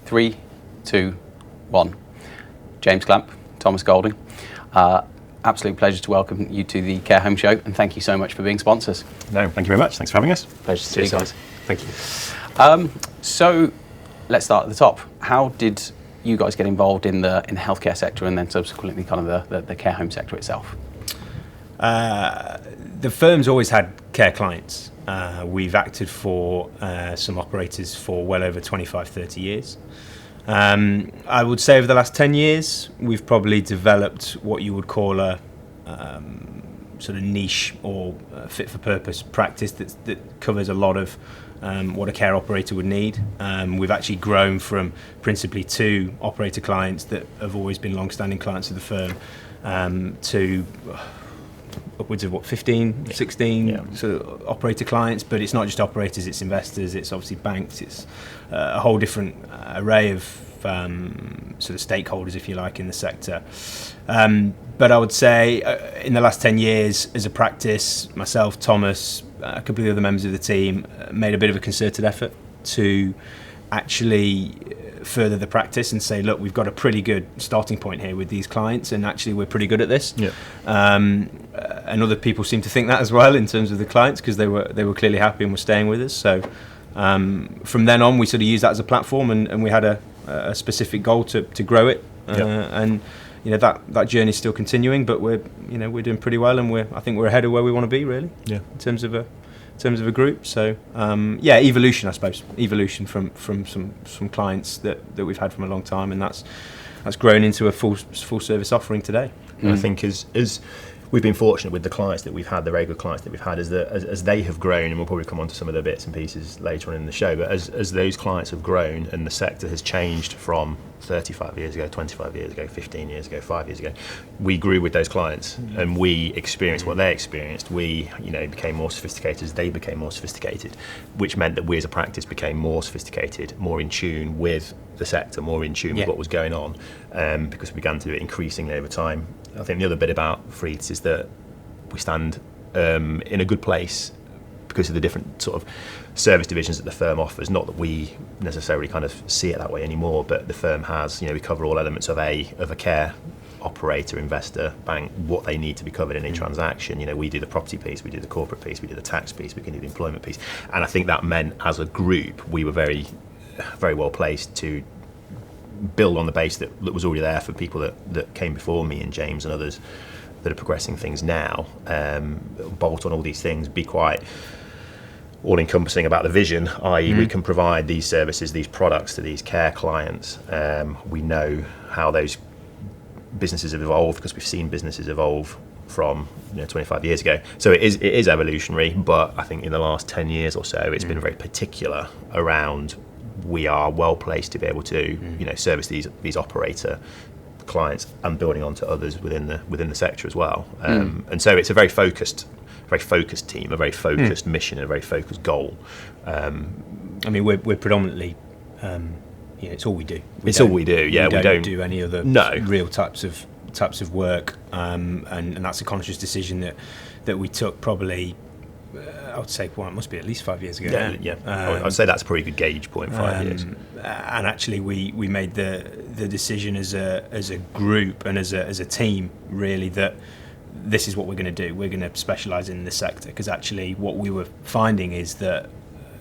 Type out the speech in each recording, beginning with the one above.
3, 2, 1. James Clamp, Thomas Golding. Absolute pleasure to welcome you to the Care Home Show, and thank you so much for being sponsors. No, thank you very much. Thanks for having us. Pleasure to see you guys. Thank you. So let's start at the top. How did you guys get involved in the healthcare sector and then subsequently kind of the care home sector itself? The firm's always had care clients. We've acted for some operators for well over 25, 30 years. I would say over the last 10 years, we've probably developed what you would call a sort of niche or fit-for-purpose practice that covers a lot of what a care operator would need. We've actually grown from principally 2 operator clients that have always been long-standing clients of the firm to upwards of 15, 16 sort of operator clients. But it's not just operators, it's investors, it's obviously banks, it's a whole different array of sort of stakeholders, if you like, in the sector. But I would say in the last 10 years as a practice, myself, Thomas, a couple of the other members of the team made a bit of a concerted effort to actually further the practice and say, look, we've got a pretty good starting point here with these clients, and actually we're pretty good at this. And other people seem to think that as well in terms of the clients, because they were clearly happy and were staying with us. So from then on, we sort of used that as a platform, and we had a specific goal to grow it. And that journey is still continuing, but we're doing pretty well, and I think we're ahead of where we want to be, really. In terms of a group. So evolution, I suppose. Evolution from some clients that we've had from a long time, and that's grown into a full service offering today. And I think as we've been fortunate with the clients that we've had, the regular clients that we've had, as they have grown, and we'll probably come on to some of the bits and pieces later on in the show, but as those clients have grown and the sector has changed from 35 years ago, 25 years ago, 15 years ago, 5 years ago, we grew with those clients and we experienced what they experienced. We became more sophisticated as they became more sophisticated, which meant that we as a practice became more sophisticated, more in tune with the sector, more in tune with what was going on, because we began to do it increasingly over time. I think the other bit about Freeths is that we stand in a good place because of the different sort of service divisions that the firm offers. Not that we necessarily kind of see it that way anymore, but the firm has, we cover all elements of a care operator, investor, bank, what they need to be covered in a transaction. We do the property piece, we do the corporate piece, we do the tax piece, we can do the employment piece. And I think that meant as a group, we were very, very well placed to build on the base that was already there for people that came before me and James and others that are progressing things now, bolt on all these things, be quite all-encompassing about the vision, i.e. we can provide these services, these products to these care clients. We know how those businesses have evolved because we've seen businesses evolve from 25 years ago. So it is evolutionary, but I think in the last 10 years or so, it's been very particular around we are well placed to be able to service these operator clients and building on to others within the sector as well. And so it's a very focused team, a very focused mission, and a very focused goal. I mean, we're predominantly, it's all we do. It's all we do. Yeah, we don't do any other real types of work, and that's a conscious decision that we took probably. I would say, it must be at least 5 years ago. I'd say that's a pretty good gauge point. 5 years. And actually, we made the decision as a group and as a team, really, that this is what we're going to do. We're going to specialise in this sector, because actually, what we were finding is that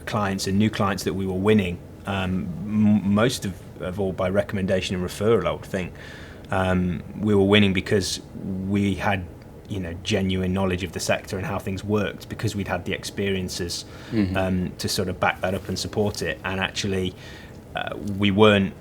clients and new clients that we were winning, most of all by recommendation and referral, I would think, we were winning because we had genuine knowledge of the sector and how things worked, because we'd had the experiences to sort of back that up and support it. And actually, we weren't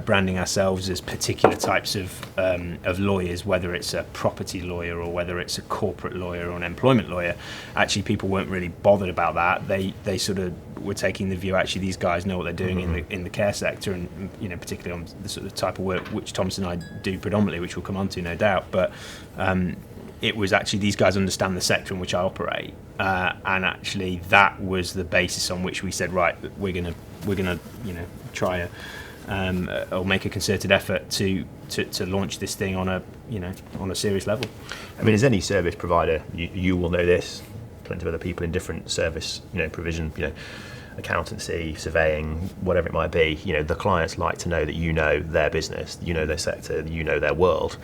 branding ourselves as particular types of lawyers, whether it's a property lawyer or whether it's a corporate lawyer or an employment lawyer. Actually, people weren't really bothered about that. They sort of were taking the view, actually, these guys know what they're doing in the care sector, and particularly on the sort of type of work which Thomas and I do predominantly, which we'll come on to, no doubt. But it was actually, these guys understand the sector in which I operate, and actually that was the basis on which we said, right, we're gonna try or make a concerted effort to launch this thing on a serious level. I mean, as any service provider, you will know this. Plenty of other people in different service provision accountancy, surveying, whatever it might be, the clients like to know that you know their business, you know their sector, you know their world.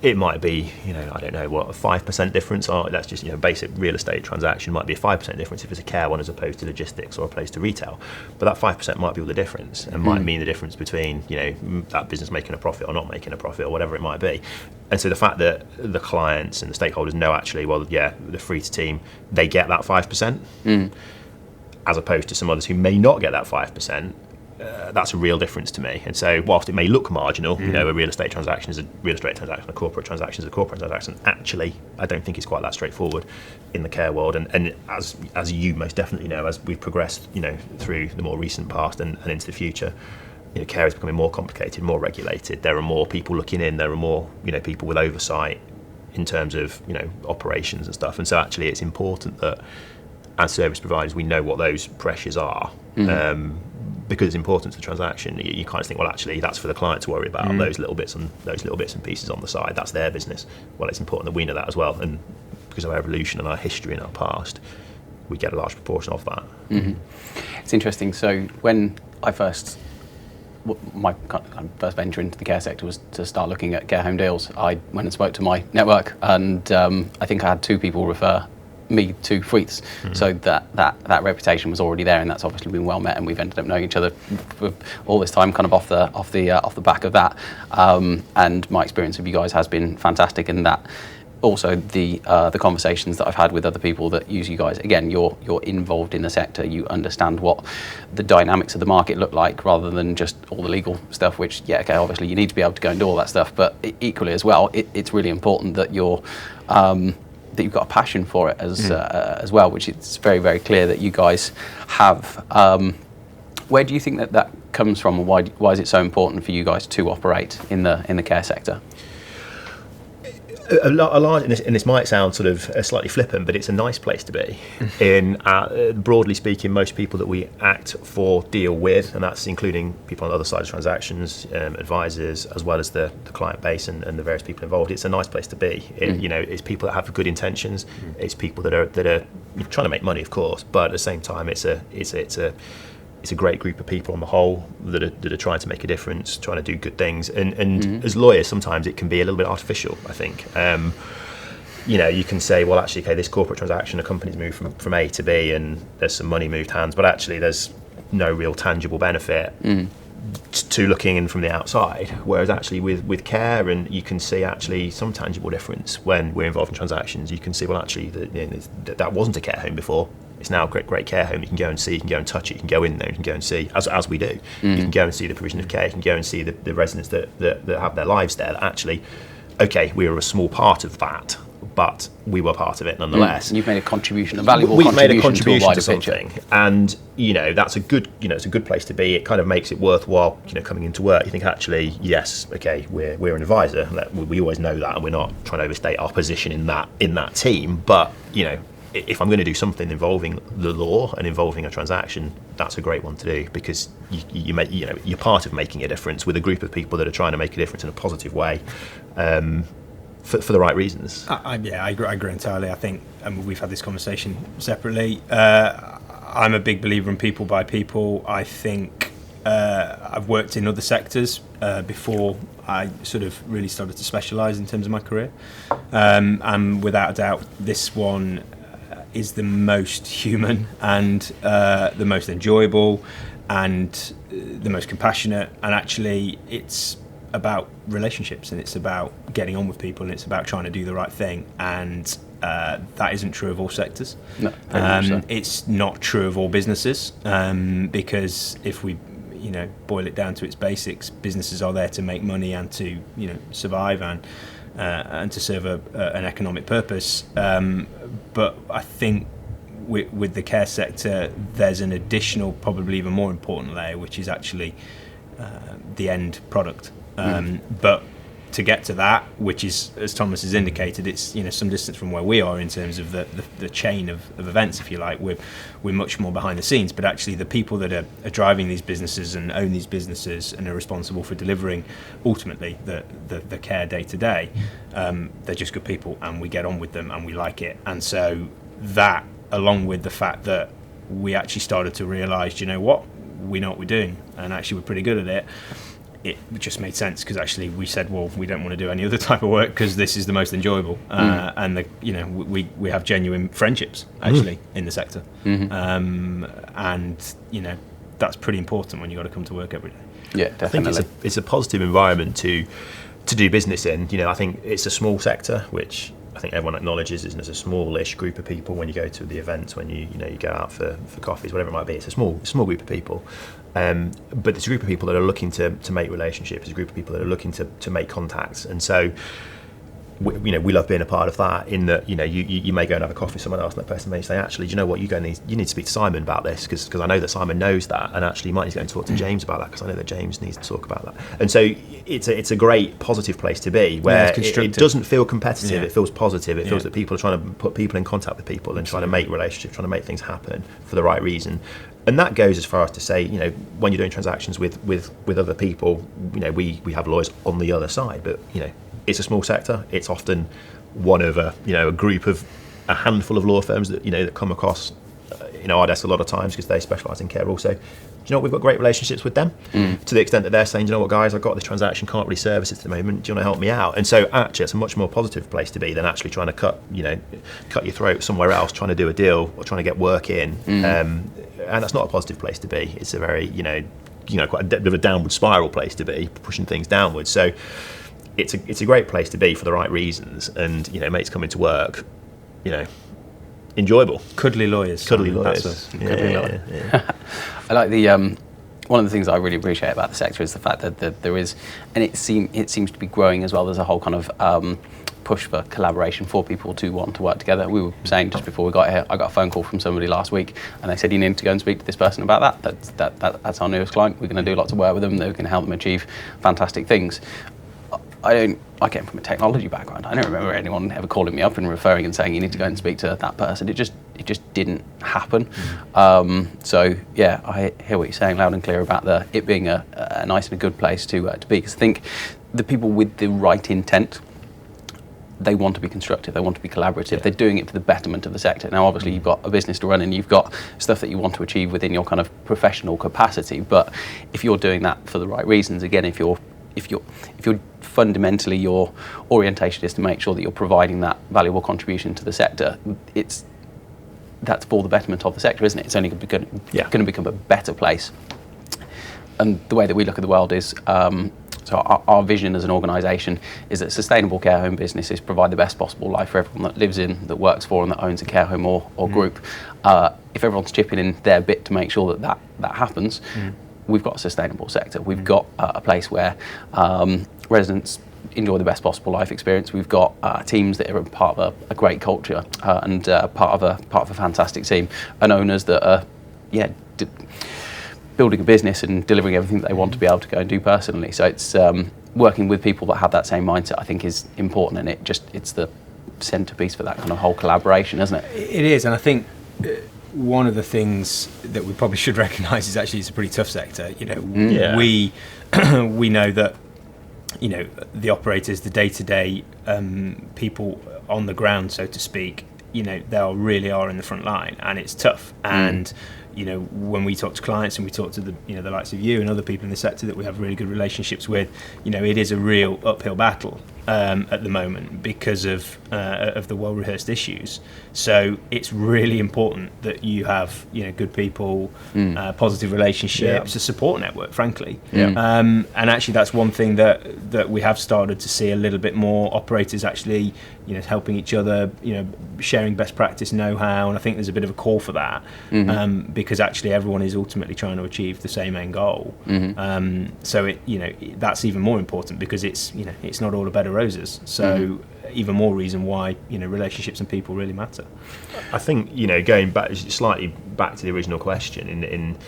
It might be, I don't know what, a 5% difference, or that's just, basic real estate transaction might be a 5% difference if it's a care one as opposed to logistics or opposed to retail. But that 5% might be all the difference and might mean the difference between, that business making a profit or not making a profit or whatever it might be. And so the fact that the clients and the stakeholders know actually, well, yeah, the Freeths team, they get that 5%, as opposed to some others who may not get that 5%. That's a real difference to me. And so whilst it may look marginal, a real estate transaction is a real estate transaction, a corporate transaction is a corporate transaction, actually I don't think it's quite that straightforward in the care world. And as you most definitely know, as we've progressed through the more recent past and into the future, care is becoming more complicated, more regulated. There are more people looking in, there are more people with oversight in terms of operations and stuff. And so actually it's important that as service providers we know what those pressures are. Because it's important to the transaction, you kind of think, well, actually, that's for the client to worry about. Those little bits and pieces on the side, that's their business. Well, it's important that we know that as well, and because of our evolution and our history in our past, we get a large proportion of that. It's interesting. So when I my first venture into the care sector was to start looking at care home deals, I went and spoke to my network, and I think I had 2 people refer me to Freeths, so that reputation was already there, and that's obviously been well met, and we've ended up knowing each other for all this time, kind of off the back of that. And my experience with you guys has been fantastic in that. Also, the conversations that I've had with other people that use you guys, again, you're involved in the sector, you understand what the dynamics of the market look like, rather than just all the legal stuff, which, obviously you need to be able to go and do all that stuff, but equally as well, it's really important that you're that you've got a passion for it as well, which it's very, very clear that you guys have. Where do you think that comes from, and why is it so important for you guys to operate in the care sector? A large, and this might sound sort of slightly flippant, but it's a nice place to be. Broadly speaking, most people that we act for deal with, and that's including people on the other side of transactions, advisors, as well as the client base and the various people involved. It's a nice place to be. It's people that have good intentions. It's people that are trying to make money, of course, but at the same time, it's a great group of people on the whole that are trying to make a difference, trying to do good things. And as lawyers, sometimes it can be a little bit artificial, I think. You can say, well, actually, okay, this corporate transaction, a company's moved from A to B and there's some money moved hands, but actually there's no real tangible benefit to looking in from the outside. Whereas actually with care, and you can see actually some tangible difference when we're involved in transactions. You can see, well, actually, that wasn't a care home before. It's now a great care home. You can go and see, you can go and touch it, you can go in there, you can go and see, as we do. You can go and see the provision of care, you can go and see the residents that have their lives there, that actually, okay, we were a small part of that, but we were part of it nonetheless. And you've made a contribution, a valuable We've contribution, made a contribution to a wider to something, picture. And that's a good, it's a good place to be. It kind of makes it worthwhile, coming into work. You think, actually, yes, okay, we're an advisor. We always know that, and we're not trying to overstate our position in that team. But if I'm going to do something involving the law and involving a transaction, that's a great one to do, because you're part of making a difference with a group of people that are trying to make a difference in a positive way, for the right reasons. I agree entirely. I think we've had this conversation separately. I'm a big believer in people by people. I think I've worked in other sectors before I sort of really started to specialise in terms of my career, and without a doubt, this one is the most human and the most enjoyable and the most compassionate, and actually it's about relationships, and it's about getting on with people, and it's about trying to do the right thing, and that isn't true of all sectors. No, it's not true of all businesses, because if we boil it down to its basics, businesses are there to make money and to survive and to serve an economic purpose. But I think with the care sector, there's an additional, probably even more important layer, which is actually the end product. But to get to that, which is, as Thomas has indicated, it's some distance from where we are in terms of the chain of events, if you like. We're much more behind the scenes, but actually the people that are driving these businesses and own these businesses and are responsible for delivering ultimately the care day to day, they're just good people, and we get on with them and we like it. And so that, along with the fact that we actually started to realise, you know what, we know what we're doing, and actually we're pretty good at it. It just made sense because actually we said, well, we don't want to do any other type of work because this is the most enjoyable, and we have genuine friendships actually in the sector, and that's pretty important when you got to come to work every day. Yeah, definitely. I think it's a positive environment to do business in. I think it's a small sector, which I think everyone acknowledges is a smallish group of people. When you go to the events, when you go out for coffees, whatever it might be, it's a small group of people. But it's a group of people that are looking to make relationships. It's a group of people that are looking to make contacts, and so we love being a part of that. In that you may go and have a coffee with someone else, and that person may say, actually, do you know what, you need to speak to Simon about this because I know that Simon knows that, and actually you might need to go and talk to James about that because I know that James needs to talk about that. And so it's a great positive place to be where it doesn't feel competitive. It feels positive. It feels that people are trying to put people in contact with people and trying to make relationships, trying to make things happen for the right reason. And that goes as far as to say, when you're doing transactions with other people, we have lawyers on the other side, but it's a small sector. It's often one of a group of a handful of law firms that come across our desk a lot of times because they specialise in care also. Do you know what, we've got great relationships with them to the extent that they're saying, do you know what, guys, I've got this transaction, can't really service it at the moment, do you want to help me out? And so actually it's a much more positive place to be than actually trying to cut your throat somewhere else, trying to do a deal or trying to get work in. And that's not a positive place to be. It's a very quite a bit of a downward spiral place to be, pushing things downwards. So it's a great place to be for the right reasons, and mates coming to work, enjoyable. Cuddly lawyers. Cuddly lawyers. Cuddly lawyers. Yeah. I like the one of the things I really appreciate about the sector is the fact that there is, and it seems to be growing as well. There's a whole kind of push for collaboration for people to want to work together. We were saying just before we got here, I got a phone call from somebody last week, and they said, you need to go and speak to this person about that. That's our newest client. We're going to do lots of work with them. They're going to help them achieve fantastic things. I came from a technology background. I don't remember anyone ever calling me up and referring and saying you need to go and speak to that person. It just didn't happen. So yeah, I hear what you're saying loud and clear about it being a nice and a good place to be. Because I think the people with the right intent, they want to be constructive, they want to be collaborative, they're doing it for the betterment of the sector. Now obviously you've got a business to run and you've got stuff that you want to achieve within your kind of professional capacity, but if you're doing that for the right reasons, again, if you're fundamentally your orientation is to make sure that you're providing that valuable contribution to the sector, that's for the betterment of the sector, isn't it? It's only going to become a better place. And the way that we look at the world is, so our vision as an organisation is that sustainable care home businesses provide the best possible life for everyone that lives in, that works for and that owns a care home or group. If everyone's chipping in their bit to make sure that happens, we've got a sustainable sector. We've got a place where residents enjoy the best possible life experience. We've got teams that are part of a great culture and part of a fantastic team, and owners that are building a business and delivering everything that they want to be able to go and do personally. So it's working with people that have that same mindset, I think, is important, and it's the centerpiece for that kind of whole collaboration, isn't it? It is, and I think one of the things that we probably should recognise is actually it's a pretty tough sector. We know that the operators, the day-to-day people on the ground, so to speak, they really are in the front line, and it's tough. And when we talk to clients and we talk to the likes of you and other people in the sector that we have really good relationships with, it is a real uphill battle at the moment because of the well-rehearsed issues. So it's really important that you have good people, positive relationships, a support network, frankly. And actually that's one thing that we have started to see a little bit more operators actually helping each other, sharing best practice know-how, and I think there's a bit of a call for that because actually everyone is ultimately trying to achieve the same end goal. So that's even more important because it's not all a bed of roses. So even more reason why relationships and people really matter. I think going back slightly back to the original question, in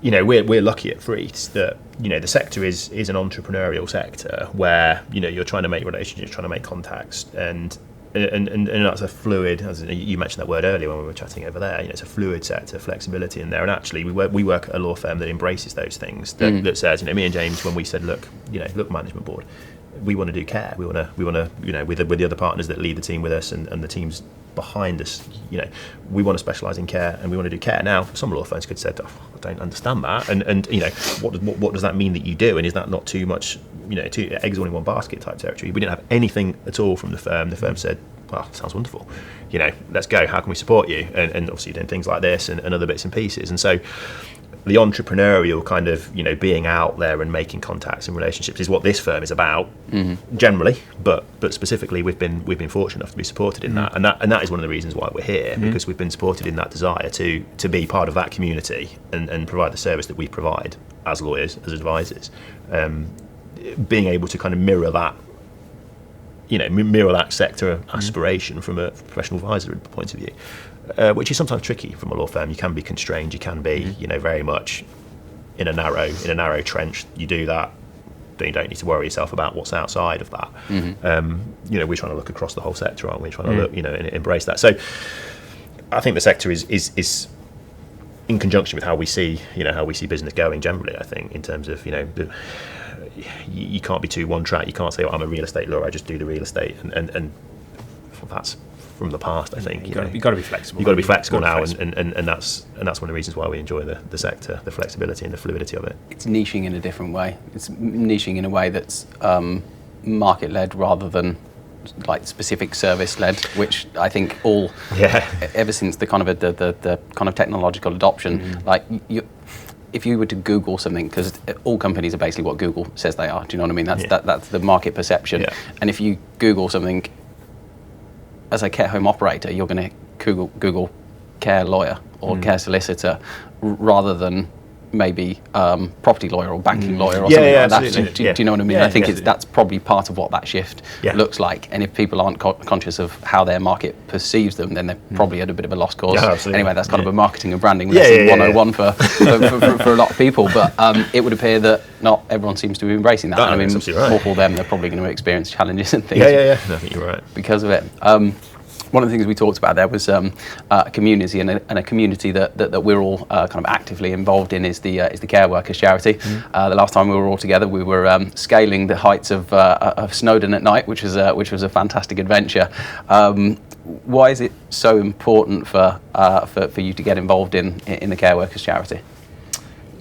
we're lucky at Freeths that the sector is an entrepreneurial sector where you're trying to make relationships, trying to make contacts, and that's a fluid, as you mentioned that word earlier when we were chatting over there. It's a fluid sector, flexibility in there, and actually we work at a law firm that embraces those things. That says, me and James, when we said, look management board, we want to do care. We want to, with the other partners that lead the team with us and the teams behind us, we want to specialise in care and we want to do care. Now, some law firms could say, I don't understand that, and what does that mean that you do, and is that not too much, two eggs all in one basket type territory? We didn't have anything at all from the firm. The firm said, well, sounds wonderful, let's go, how can we support you? And obviously doing things like this and other bits and pieces. And so the entrepreneurial kind of, being out there and making contacts and relationships is what this firm is about, generally, but specifically we've been fortunate enough to be supported in that, and that is one of the reasons why we're here, because we've been supported in that desire to be part of that community and provide the service that we provide as lawyers, as advisors, being able to kind of mirror that sector aspiration from a professional advisor point of view. Which is sometimes tricky from a law firm. You can be constrained. You can be, very much in a narrow trench. You do that, then you don't need to worry yourself about what's outside of that. We're trying to look across the whole sector, aren't we? Trying to look, and embrace that. So, I think the sector is in conjunction with how we see business going generally. I think in terms of you can't be too one track. You can't say, I'm a real estate lawyer, I just do the real estate, and that's from the past. I think you've got to be flexible. You've got to be flexible now, and that's one of the reasons why we enjoy the sector, the flexibility and the fluidity of it. It's niching in a different way. It's niching in a way that's market led rather than like specific service led, which I think ever since the kind of the kind of technological adoption, like if you were to Google something, because all companies are basically what Google says they are. Do you know what I mean? That's the market perception. Yeah. And if you Google something as a care home operator, you're going to Google care lawyer or care solicitor rather than maybe property lawyer or banking lawyer or something like that. Do you know what I mean? I think that's probably part of what that shift looks like. And if people aren't conscious of how their market perceives them, then they're probably at a bit of a lost cause. Yeah, anyway, that's kind of a marketing and branding lesson 101 for a lot of people. But it would appear that not everyone seems to be embracing that. I mean, more for them, they're probably going to experience challenges and things. I think you're right. Because of it. One of the things we talked about there was a community, and a community that we're all kind of actively involved in is the Care Workers charity. The last time we were all together, we were scaling the heights of Snowdon at night, which was a fantastic adventure. Why is it so important for you to get involved in the Care Workers charity?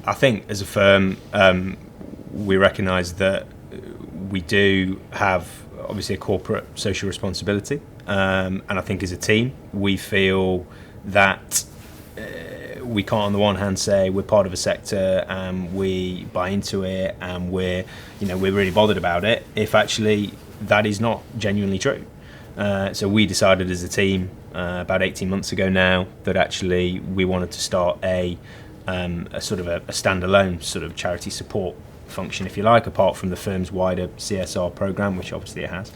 I think as a firm, we recognise that we do have obviously a corporate social responsibility. And I think as a team, we feel that we can't on the one hand say we're part of a sector and we buy into it and we're really bothered about it if actually that is not genuinely true. So we decided as a team about 18 months ago now that actually we wanted to start a sort of a standalone sort of charity support function, if you like, apart from the firm's wider CSR program, which obviously it has.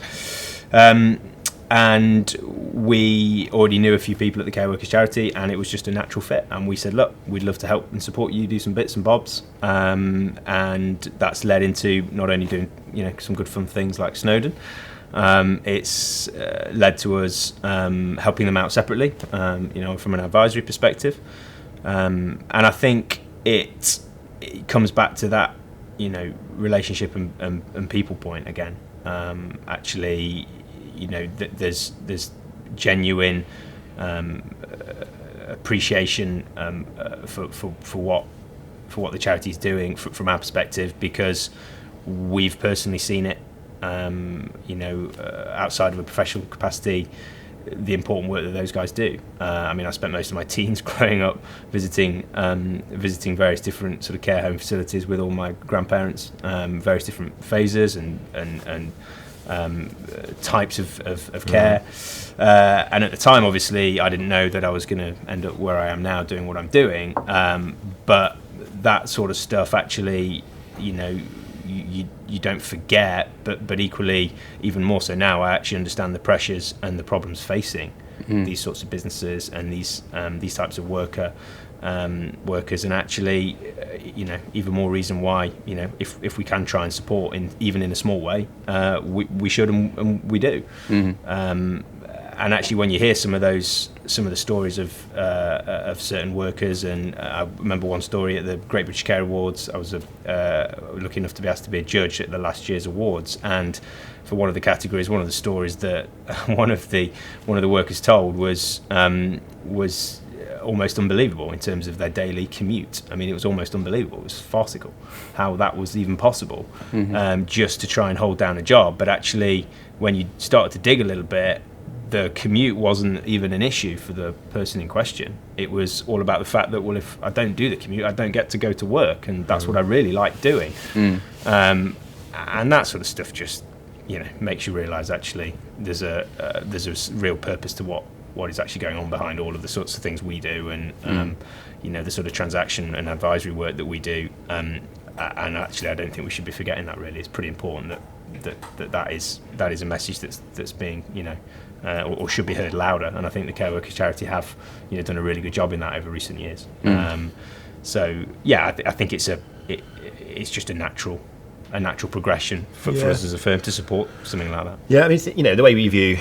And we already knew a few people at the Care Workers charity, and it was just a natural fit. And we said, look, we'd love to help and support you, do some bits and bobs. And that's led into not only doing some good fun things like Snowdon. It's led to us helping them out separately, from an advisory perspective. And I think it comes back to that, relationship and people point again. Actually, there's genuine appreciation for what the charity is doing from our perspective, because we've personally seen it, outside of a professional capacity, the important work that those guys do. I spent most of my teens growing up visiting various different sort of care home facilities with all my grandparents, various different phases and types of care. And at the time, obviously, I didn't know that I was going to end up where I am now doing what I'm doing. But that sort of stuff actually, you don't forget, but equally, even more so now, I actually understand the pressures and the problems facing these sorts of businesses and these types of workers, and actually, even more reason why, if we can try and support even in a small way, we should and we do. And actually, when you hear some of those some of the stories of certain workers, and I remember one story at the Great British Care Awards. I was lucky enough to be asked to be a judge at the last year's awards, and for one of the categories, one of the stories that one of the workers told was almost unbelievable in terms of their daily commute. I mean, it was almost unbelievable. It was farcical how that was even possible, just to try and hold down a job. But actually, when you started to dig a little bit, the commute wasn't even an issue for the person in question. It was all about the fact that, well, if I don't do the commute, I don't get to go to work, and that's what I really like doing. And that sort of stuff just, makes you realise actually there's a real purpose to what is actually going on behind all of the sorts of things we do, and the sort of transaction and advisory work that we do. And actually, I don't think we should be forgetting that. Really, it's pretty important that is a message that's being or should be heard louder. And I think the Care Workers Charity have done a really good job in that over recent years. So yeah, I think it's just a natural progression for us as a firm to support something like that. Yeah, I mean, the way we view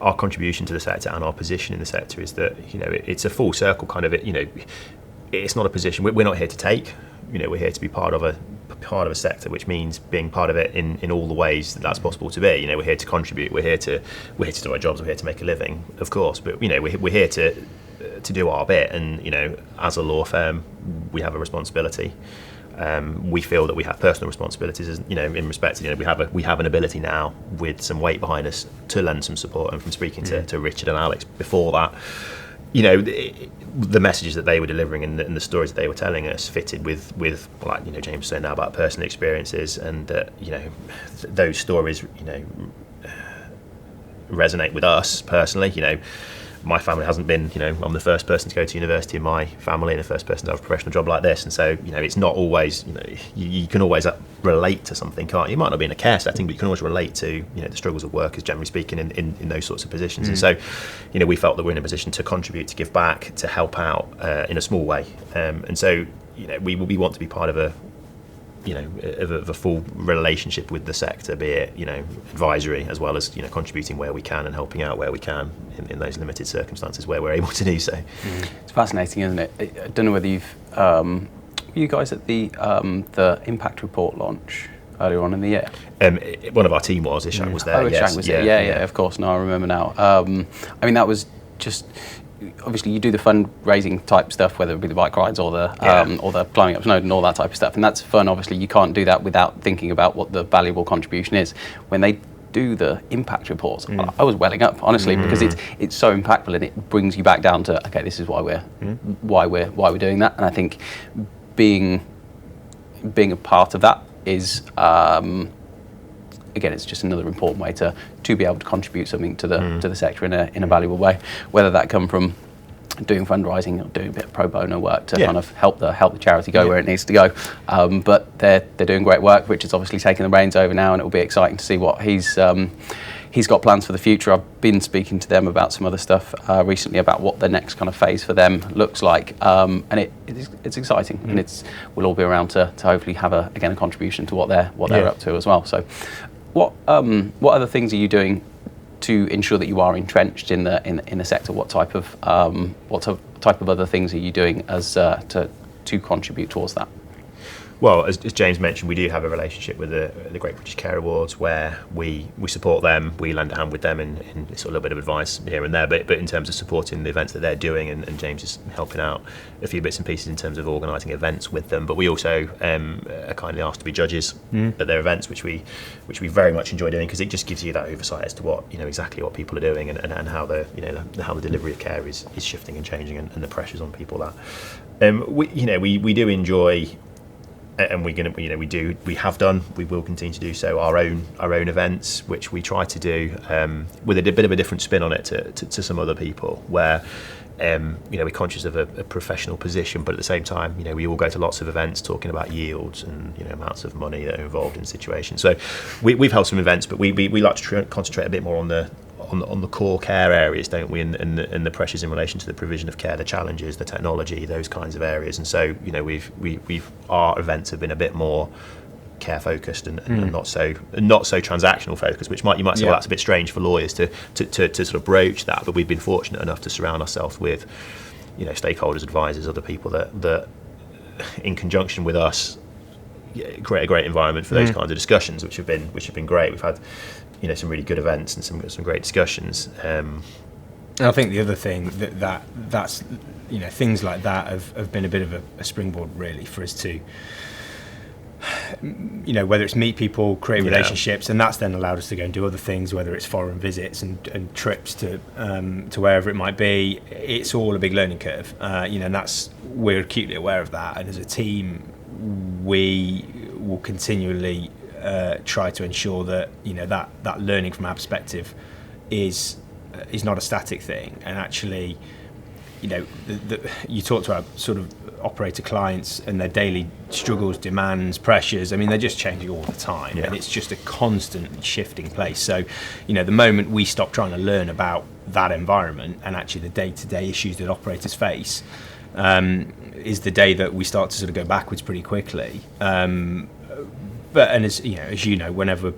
our contribution to the sector and our position in the sector is that it's a full circle kind of it's not a position we're not here to take. We're here to be part of a sector, which means being part of it in all the ways that's possible to be. We're here to contribute. We're here to do our jobs. We're here to make a living, of course. But we're here to do our bit. And as a law firm, we have a responsibility. We feel that we have personal responsibilities, in respect to, we have an ability now with some weight behind us to lend some support. And from speaking to Richard and Alex before that, the messages that they were delivering and the stories that they were telling us fitted with like James was saying now about personal experiences, and those stories resonate with us personally. My family hasn't been, I'm the first person to go to university in my family and the first person to have a professional job like this. And so, it's not always, you can always relate to something, can't you? You might not be in a care setting, but you can always relate to, the struggles of workers, generally speaking, in those sorts of positions. And so, we felt that we're in a position to contribute, to give back, to help out in a small way. And so, we want to be part of a full relationship with the sector, be it advisory as well as contributing where we can and helping out where we can in those limited circumstances where we're able to do so. It's fascinating, isn't it? I don't know whether you've were you guys at the impact report launch earlier on in the year? One of our team was. Ishak was there. Oh, yes. Ishak was there. Yeah, of course. No, I remember now. I mean, that was just. Obviously, you do the fundraising type stuff, whether it be the bike rides or the climbing up Snowdon and all that type of stuff, and that's fun. Obviously, you can't do that without thinking about what the valuable contribution is. When they do the impact reports, I was welling up, honestly, because it's so impactful, and it brings you back down to, okay, this is why we're doing that. And I think being a part of that is. Again, it's just another important way to be able to contribute something to the sector in a valuable way, whether that come from doing fundraising or doing a bit of pro bono work to kind of help the charity go where it needs to go. But they're doing great work. Richard's obviously taking the reins over now, and it will be exciting to see what he's got plans for the future. I've been speaking to them about some other stuff recently about what the next kind of phase for them looks like, and it's exciting, and we'll all be around to hopefully have a contribution to what they're up to as well. So. What other things are you doing to ensure that you are entrenched in the sector? What type of other things are you doing as to contribute towards that? Well, as James mentioned, we do have a relationship with the Great British Care Awards where we support them, we lend a hand with them in sort of a little bit of advice here and there, but in terms of supporting the events that they're doing, and James is helping out a few bits and pieces in terms of organising events with them. But we also are kindly asked to be judges at their events, which we very much enjoy doing, because it just gives you that oversight as to what exactly what people are doing and how the how the delivery of care is shifting and changing, and the pressures on people that we do enjoy. And we have done, we will continue to do so, our own events, which we try to do with a bit of a different spin on it to some other people, where we're conscious of a professional position, but at the same time, we all go to lots of events talking about yields and amounts of money that are involved in situations. So we've held some events, but we like to concentrate a bit more on the core care areas, don't we, and the pressures in relation to the provision of care, the challenges, the technology, those kinds of areas. And so our events have been a bit more care focused and not so transactional focused, which you might say, well, that's a bit strange for lawyers to sort of broach that, but we've been fortunate enough to surround ourselves with, you know, stakeholders, advisors, other people that in conjunction with us create a great environment for those kinds of discussions, which have been great. We've had, you know, some really good events and some great discussions. And I think the other thing that's you know, things like that have been a bit of a springboard really for us to, you know, whether it's meet people, create relationships, and that's then allowed us to go and do other things, whether it's foreign visits and trips to wherever it might be. It's all a big learning curve, you know, and we're acutely aware of that. And as a team, we will continually try to ensure that, you know, that learning from our perspective is not a static thing, and actually, you know, you talk to our sort of operator clients and their daily struggles, demands, pressures. I mean, they're just changing all the time, and it's just a constant shifting place. So, you know, the moment we stop trying to learn about that environment and actually the day-to-day issues that operators face, is the day that we start to sort of go backwards pretty quickly. But as you know, whenever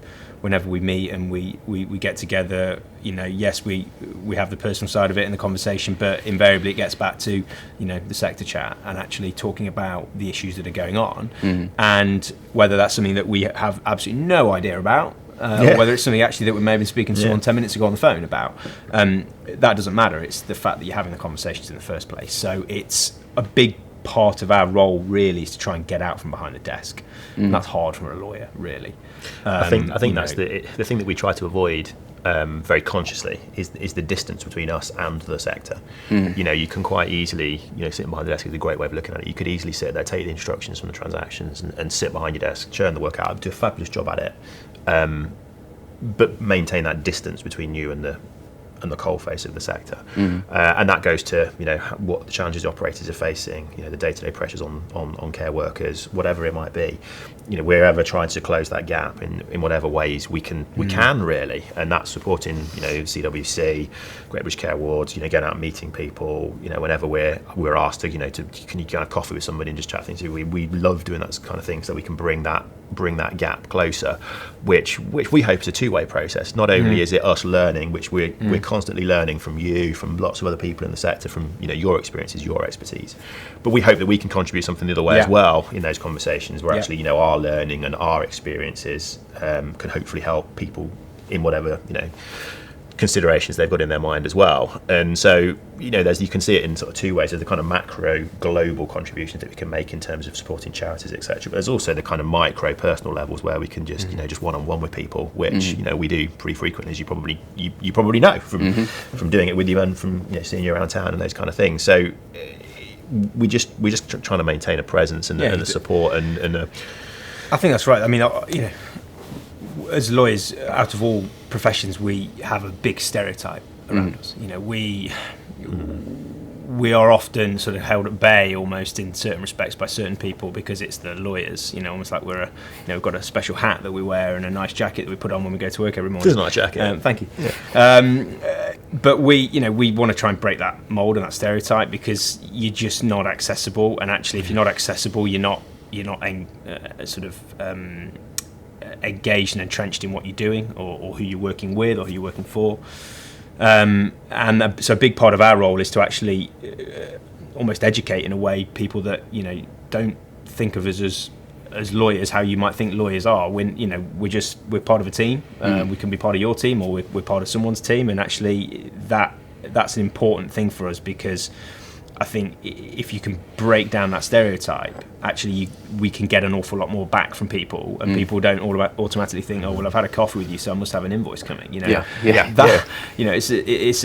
we meet and we get together, you know, yes, we have the personal side of it in the conversation, but invariably it gets back to, you know, the sector chat and actually talking about the issues that are going on, and whether that's something that we have absolutely no idea about, or whether it's something actually that we may have been speaking to someone 10 minutes ago on the phone about. That doesn't matter. It's the fact that you're having the conversations in the first place. So it's a big part of our role really is to try and get out from behind the desk. And that's hard for a lawyer, really. I think that's the thing that we try to avoid very consciously is the distance between us and the sector. You know, you can quite easily, you know, sitting behind the desk is a great way of looking at it. You could easily sit there, take the instructions from the transactions and sit behind your desk, churn the work out, do a fabulous job at it, but maintain that distance between you and the coalface of the sector, and that goes to, you know, what the challenges operators are facing, you know, the day-to-day pressures on care workers, whatever it might be. You know, we're ever trying to close that gap in whatever ways we can really, and that's supporting, you know, CWC, Great British Care Awards, you know, going out and meeting people, you know, whenever we're asked to, you know, can you go and have coffee with somebody and just chat things through. We love doing that kind of thing so we can bring that gap closer, which we hope is a two-way process. Not only is it us learning, which we're constantly learning from you, from lots of other people in the sector, from, you know, your experiences, your expertise, but we hope that we can contribute something the other way as well in those conversations where actually, you know, our learning and our experiences can hopefully help people in whatever, you know, considerations they've got in their mind as well. And so, you know, you can see it in sort of two ways. There's the kind of macro global contributions that we can make in terms of supporting charities, etc. But there's also the kind of micro personal levels where we can just, you know, just one-on-one with people, which, you know, we do pretty frequently, as you probably know from doing it with you and from, you know, seeing you around town and those kind of things. So we're just trying to maintain a presence and a support and I think that's right. I mean, you know, as lawyers, out of all professions, we have a big stereotype around us. You know, we are often sort of held at bay almost in certain respects by certain people because it's the lawyers. You know, almost like we've got a special hat that we wear and a nice jacket that we put on when we go to work every morning. It's a nice jacket. Thank you. Yeah. But we want to try and break that mold and that stereotype because you're just not accessible. And actually, if you're not accessible, you're not engaged and entrenched in what you're doing or who you're working with or who you're working for. So a big part of our role is to actually almost educate in a way people that, you know, don't think of us as lawyers how you might think lawyers are. When, you know, we're part of a team. We can be part of your team or we're part of someone's team, and actually that's an important thing for us because I think if you can break down that stereotype, actually we can get an awful lot more back from people, and people don't automatically think, oh well, I've had a coffee with you, so I must have an invoice coming. You know, you know, it's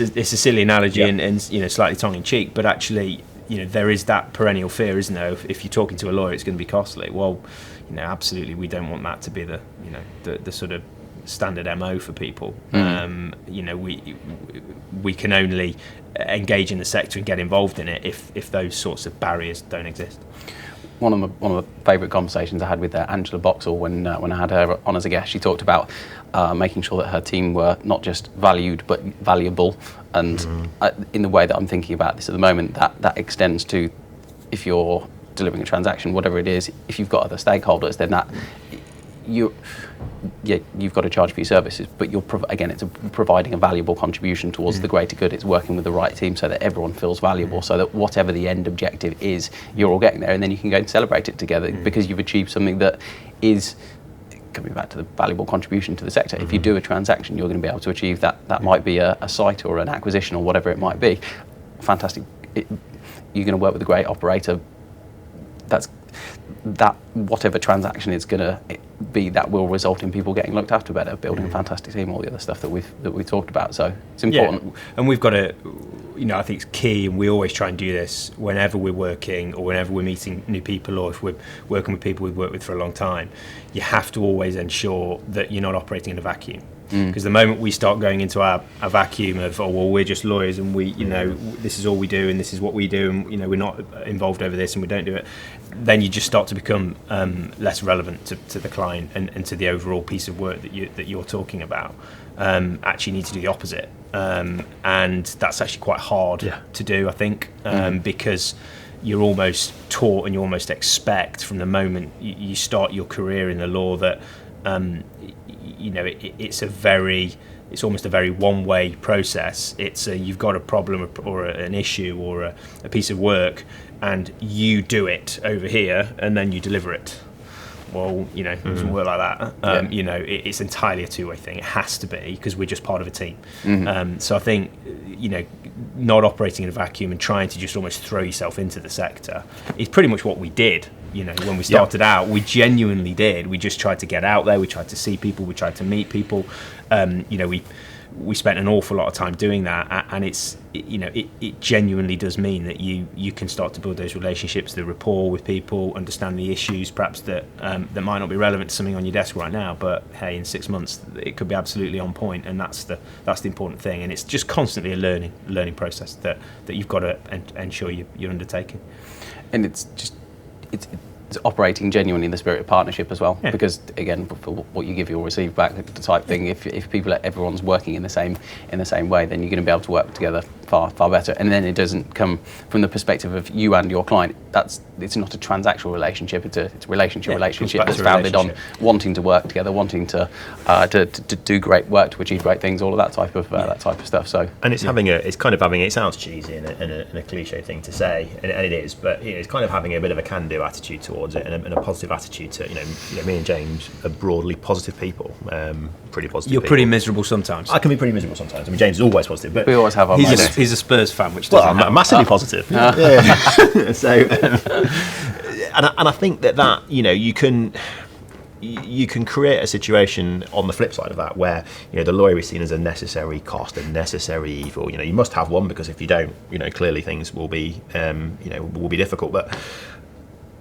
a silly analogy and you know, slightly tongue in cheek, but actually, you know, there is that perennial fear, isn't there? If you're talking to a lawyer, it's going to be costly. Well, you know, absolutely, we don't want that to be the sort of standard MO for people. You know, we can only engage in the sector and get involved in it if those sorts of barriers don't exist. One of the favourite conversations I had with Angela Boxall when I had her on as a guest, she talked about making sure that her team were not just valued but valuable, and in the way that I'm thinking about this at the moment, that extends to if you're delivering a transaction, whatever it is, if you've got other stakeholders, then that you've got to charge for your services, but again, it's providing a valuable contribution towards the greater good. It's working with the right team so that everyone feels valuable, so that whatever the end objective is, you're all getting there, and then you can go and celebrate it together because you've achieved something that is coming back to the valuable contribution to the sector. If you do a transaction, you're going to be able to achieve that. That might be a site or an acquisition or whatever it might be. Fantastic. You're going to work with a great operator. That whatever transaction it's going to be, that will result in people getting looked after better, building a fantastic team, all the other stuff that we've talked about. So it's important. Yeah. And we've got to, I think it's key, and we always try and do this whenever we're working or whenever we're meeting new people, or if we're working with people we've worked with for a long time. You have to always ensure that you're not operating in a vacuum. Because the moment we start going into a vacuum of, we're just lawyers and we, this is all we do and this is what we do, and we're not involved over this and we don't do it, then you just start to become less relevant to the client and to the overall piece of work that you're talking about. Actually, you need to do the opposite, and that's actually quite hard to do, I think, because you're almost taught and you almost expect from the moment you start your career in the law that. It's almost a very one-way process. It's you've got a problem or an issue or a piece of work, and you do it over here, and then you deliver it. Well, it doesn't work like that. It's entirely a two-way thing. It has to be, because we're just part of a team. So I think, not operating in a vacuum and trying to just almost throw yourself into the sector is pretty much what we did. When we started out, we genuinely did. We just tried to get out there. We tried to see people. We tried to meet people. We spent an awful lot of time doing that, and it genuinely does mean that you can start to build those relationships, the rapport with people, understand the issues perhaps that might not be relevant to something on your desk right now, but hey, in 6 months it could be absolutely on point, and that's the important thing. And it's just constantly a learning process that you've got to ensure you're undertaking. And it's operating genuinely in the spirit of partnership as well, because again, for what you give, you'll receive back type thing. If everyone's working in the same way, then you're going to be able to work together far better. And then it doesn't come from the perspective of you and your client. It's not a transactional relationship. It's a relationship that's founded on wanting to work together, wanting to do great work, to achieve great things, all of that type of stuff. So, and it's it sounds cheesy and a cliche thing to say, and it is, but it's kind of having a bit of a can-do attitude towards it, and a positive attitude to me and James are broadly positive people, pretty positive. You're pretty miserable sometimes. I can be pretty miserable sometimes. I mean, James is always positive, but we always have our he's a Spurs fan, which I'm massively positive. So, and I think that you can create a situation on the flip side of that where the lawyer is seen as a necessary cost, a necessary evil. You must have one, because if you don't, clearly things will be difficult. But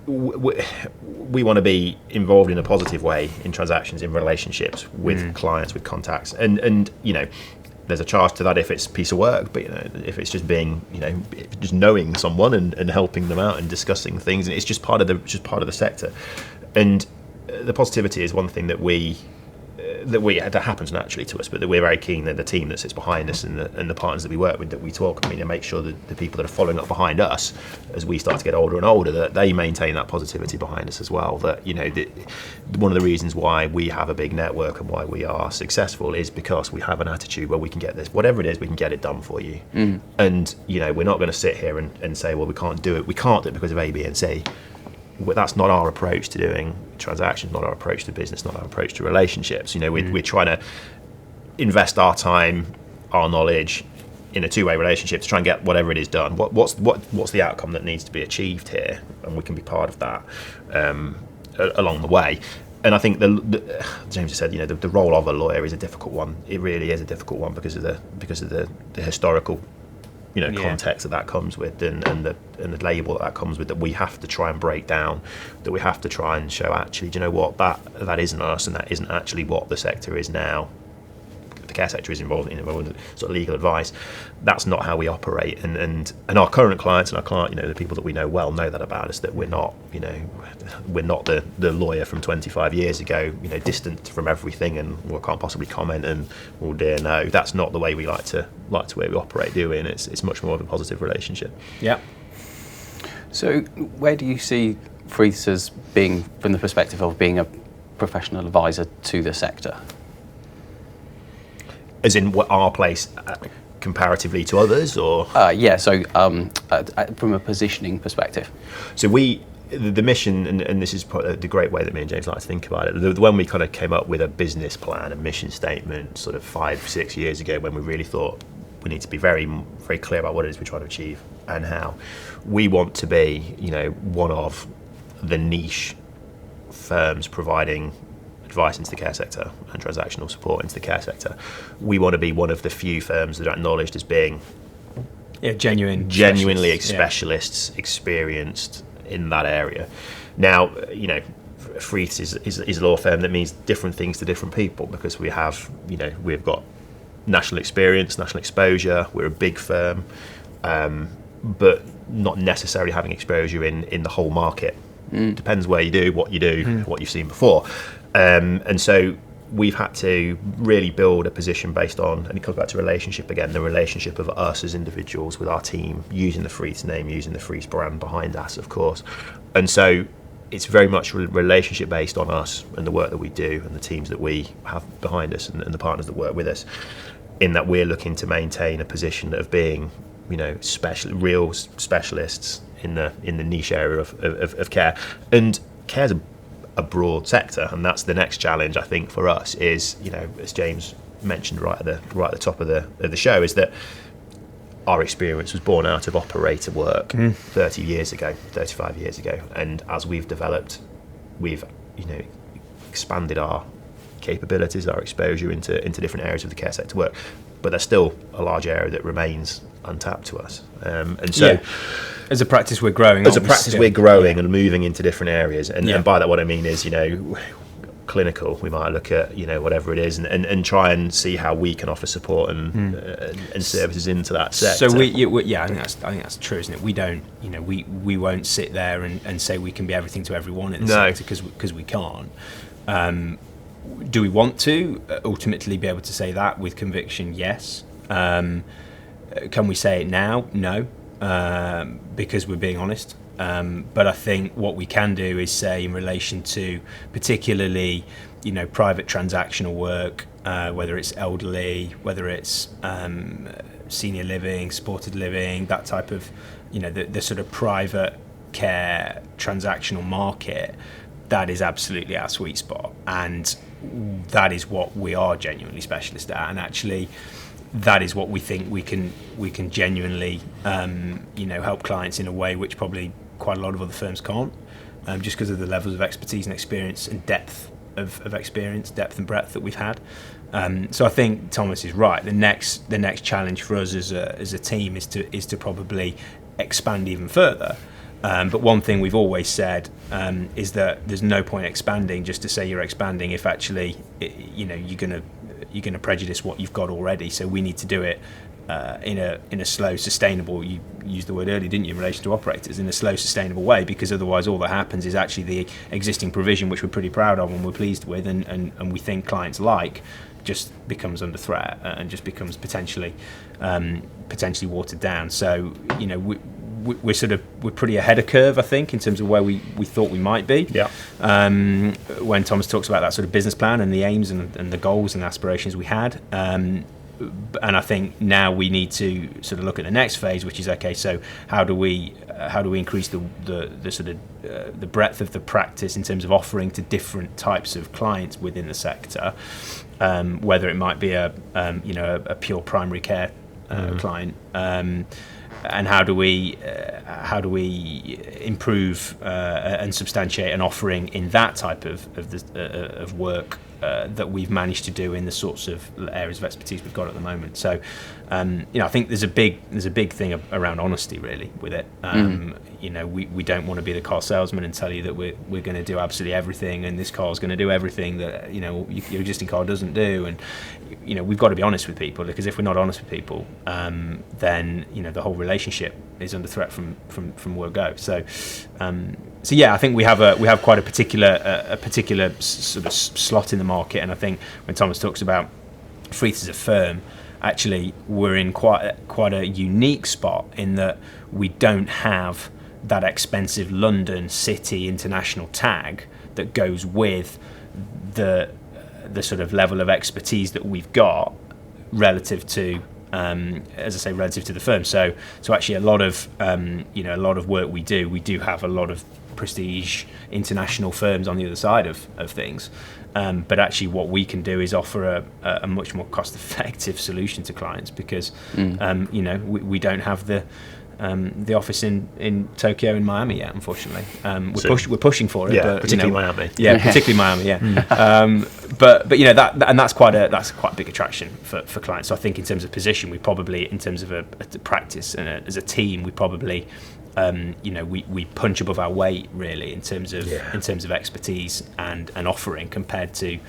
we want to be involved in a positive way in transactions, in relationships with clients, with contacts, and there's a charge to that if it's a piece of work, but if it's just being just knowing someone and helping them out and discussing things, and it's just part of the sector. And the positivity is one thing that happens naturally to us, but that we're very keen that the team that sits behind us and the partners that we work with, that we talk, and make sure that the people that are following up behind us as we start to get older and older, that they maintain that positivity behind us as well. That one of the reasons why we have a big network and why we are successful is because we have an attitude where we can get this, whatever it is, we can get it done for you. And we're not going to sit here and say, well, we can't do it because of A, B, and C. That's not our approach to doing transactions, not our approach to business, not our approach to relationships. We're trying to invest our time, our knowledge in a two-way relationship to try and get whatever it is done. What's the outcome that needs to be achieved here, and we can be part of that along the way. And I think James has said, the role of a lawyer is a difficult one. It really is a difficult one because of the historical context that comes with, and the label that comes with, that we have to try and break down, that we have to try and show, actually, do you know what, that isn't us, and that isn't actually what the sector is now. The care sector is involved in sort of legal advice. That's not how we operate, and our current clients and our client, the people that we know well, know that about us, that we're not the lawyer from 25 years ago, distant from everything, and we can't possibly comment, and oh dear, no, that's not the way we like to way we operate, do we? And it's much more of a positive relationship. Yeah. So where do you see Freeths as being, from the perspective of being a professional advisor to the sector. As in what our place comparatively to others, or? Yeah, so from a positioning perspective. So the mission, and this is probably the great way that me and James like to think about it, when we kind of came up with a business plan, a mission statement, sort of 5-6 years ago, when we really thought we need to be very, very clear about what it is we're trying to achieve and how. We want to be, one of the niche firms providing advice into the care sector and transactional support into the care sector. We want to be one of the few firms that are acknowledged as being genuinely specialists, experienced in that area. Now, Freeths is a law firm that means different things to different people, because we've got national experience, national exposure. We're a big firm, but not necessarily having exposure in the whole market. Depends where you do, what you've seen before. And so we've had to really build a position based on, and it comes back to relationship again, the relationship of us as individuals with our team, using the Freeths name, using the Freeths brand behind us, of course. And so it's very much relationship based on us and the work that we do and the teams that we have behind us and the partners that work with us, in that we're looking to maintain a position of being, real specialists in the niche area of care. And care's a broad sector, and that's the next challenge I think for us is, as James mentioned right at the top of the show, is that our experience was born out of operator work 30 years ago, 35 years ago, and as we've developed, we've expanded our capabilities, our exposure into different areas of the care sector work, but there's still a large area that remains untapped to us, and so as a practice we're growing and moving into different areas, and by that what I mean is clinical, we might look at whatever it is and try and see how we can offer support and services into that sector. So I think that's true, isn't it? We don't we won't sit there and say we can be everything to everyone in the sector, because we can't. Do we want to ultimately be able to say that with conviction? Yes. Can we say it now? No, because we're being honest. But I think what we can do is say, in relation to particularly, private transactional work, whether it's elderly, whether it's senior living, supported living, that type of, the sort of private care transactional market, that is absolutely our sweet spot, and that is what we are genuinely specialist at, and actually that is what we think we can genuinely help clients in a way which probably quite a lot of other firms can't, just because of the levels of expertise and experience and depth of experience, depth and breadth that we've had. So I think Thomas is right. The next challenge for us as a team is to probably expand even further. But one thing we've always said is that there's no point expanding just to say you're expanding if actually you're gonna prejudice what you've got already. So we need to do it in a slow, sustainable. You used the word earlier, didn't you, in relation to operators, in a slow, sustainable way, because otherwise all that happens is actually the existing provision, which we're pretty proud of and we're pleased with, and we think clients like, just becomes under threat and just becomes potentially watered down. So we're pretty ahead of curve, I think, in terms of where we thought we might be. Yeah. When Thomas talks about that sort of business plan and the aims and the goals and aspirations we had, and I think now we need to sort of look at the next phase, which is okay. So how do we increase the sort of the breadth of the practice in terms of offering to different types of clients within the sector, whether it might be a pure primary care client. And how do we improve and substantiate an offering in that type of work that we've managed to do in the sorts of areas of expertise we've got at the moment. So, I think there's a big thing around honesty really with it. We don't want to be the car salesman and tell you that we're going to do absolutely everything, and this car is going to do everything that your existing car doesn't do. And we've got to be honest with people, because if we're not honest with people, then the whole relationship is under threat from word go. So I think we have quite a particular sort of slot in the market, and I think when Thomas talks about Freeths as a firm, actually we're in quite a unique spot in that we don't have that expensive London City international tag that goes with the sort of level of expertise that we've got relative to, as I say, relative to the firm. So actually, a lot of work we do have a lot of prestige international firms on the other side of things. But actually, what we can do is offer a much more cost-effective solution to clients because we don't have the office in Tokyo and Miami yet, unfortunately. We're pushing for it, but particularly Miami. Yeah, particularly Miami. Yeah, but that's quite a big attraction for clients. So I think in terms of position, we probably, in terms of a practice and as a team, we probably. We punch above our weight really in terms of expertise and offering compared to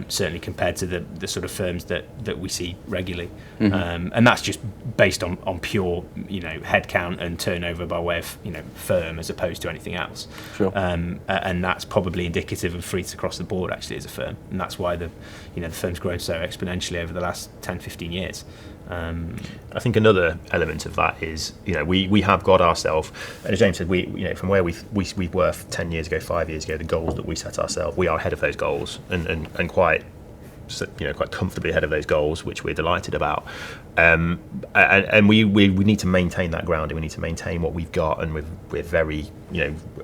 certainly compared to the sort of firms that we see regularly, and that's just based on pure headcount and turnover by way of firm as opposed to anything else. Sure. And that's probably indicative of Freeths across the board actually as a firm, and that's why the firm's grown so exponentially over the last 10-15 years. I think another element of that is, we have got ourselves, and as James said, we from where we were 10 years ago, 5 years ago, the goals that we set ourselves, we are ahead of those goals and quite comfortably ahead of those goals, which we're delighted about. And we need to maintain that ground, and we need to maintain what we've got, and we're very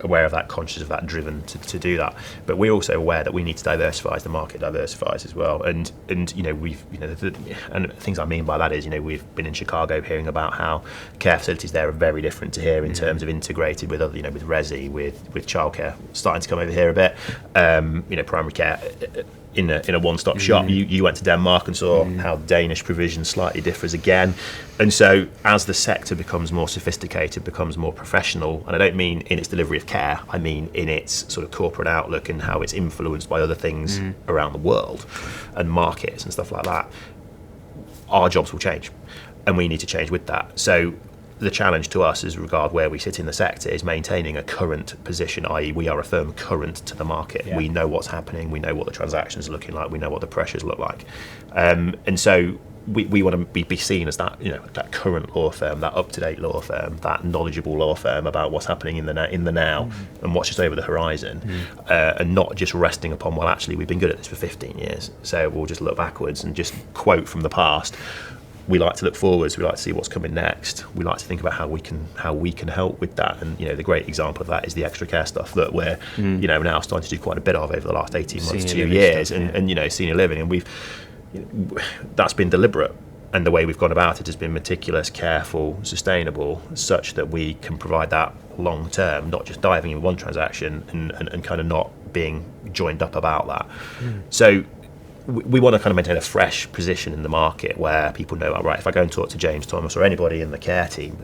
aware of that, conscious of that, driven to do that. But we're also aware that we need to diversify as the market diversifies as well. And we've and things I mean by that is we've been in Chicago hearing about how care facilities there are very different to here in terms of integrated with other with resi, with childcare starting to come over here a bit. Primary care. In a one-stop shop. You went to Denmark and saw how Danish provision slightly differs again. And so as the sector becomes more sophisticated, becomes more professional, and I don't mean in its delivery of care, I mean in its sort of corporate outlook and how it's influenced by other things around the world and markets and stuff like that, our jobs will change and we need to change with that. So the challenge to us as regard where we sit in the sector is maintaining a current position, i.e. we are a firm current to the market. We know what's happening, we know what the transactions are looking like, we know what the pressures look like. And so we want to be seen as that that current law firm, that up-to-date law firm, that knowledgeable law firm about what's happening in the now and what's just over the horizon, and not just resting upon, well, actually we've been good at this for 15 years, so we'll just look backwards and just quote from the past. We like to look forwards. We like to see what's coming next. We like to think about how we can help with that. And the great example of that is the extra care stuff that we're now starting to do quite a bit of over the last 18 months, 2 years, stuff, and senior living. And that's been deliberate. And the way we've gone about it has been meticulous, careful, sustainable, such that we can provide that long term, not just diving in one transaction and kind of not being joined up about that. So we want to kind of maintain a fresh position in the market where people know, right, if I go and talk to James Thomas or anybody in the care team,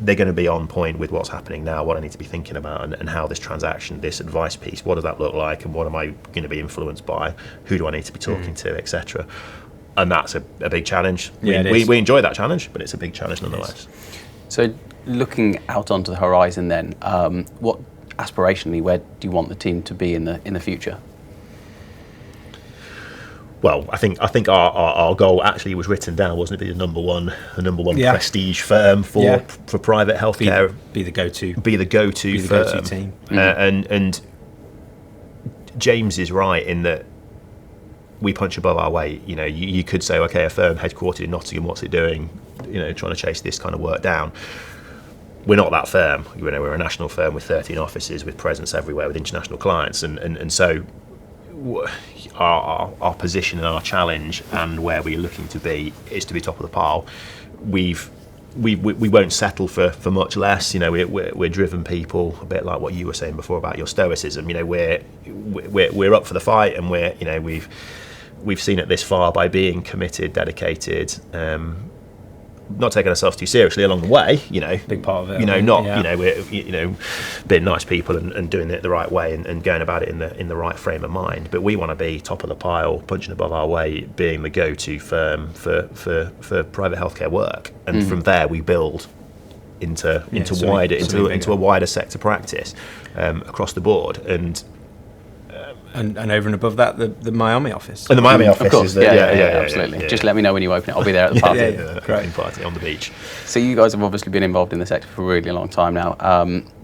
they're going to be on point with what's happening now, what I need to be thinking about, and how this transaction, this advice piece, what does that look like, and what am I going to be influenced by, who do I need to be talking to, etc. And that's a big challenge. We enjoy that challenge, but it's a big challenge nonetheless. So looking out onto the horizon then, what aspirationally, where do you want the team to be in the future? Well, I think our goal actually was written down, wasn't it? Be the number one prestige firm for private healthcare. Be the go-to firm. Team. And James is right in that we punch above our weight. You could say, okay, a firm headquartered in Nottingham, what's it doing? Trying to chase this kind of work down. We're not that firm. We're a national firm with 13 offices, with presence everywhere, with international clients, and so our position and our challenge and where we're looking to be is to be top of the pile. We won't settle for much less. We're driven people, a bit like what you were saying before about your stoicism. We're up for the fight, and we've seen it this far by being committed, dedicated, not taking ourselves too seriously along the way. Big part of it. We're being nice people and doing it the right way and going about it in the right frame of mind. But we want to be top of the pile, punching above our weight, being the go-to firm for private healthcare work, and from there we build into a wider sector practice across the board. And over and above that, the Miami office. And the Miami office, of course. is absolutely. Just let me know when you open it. I'll be there at the party. Great party on the beach. So you guys have obviously been involved in the sector for a really long time now.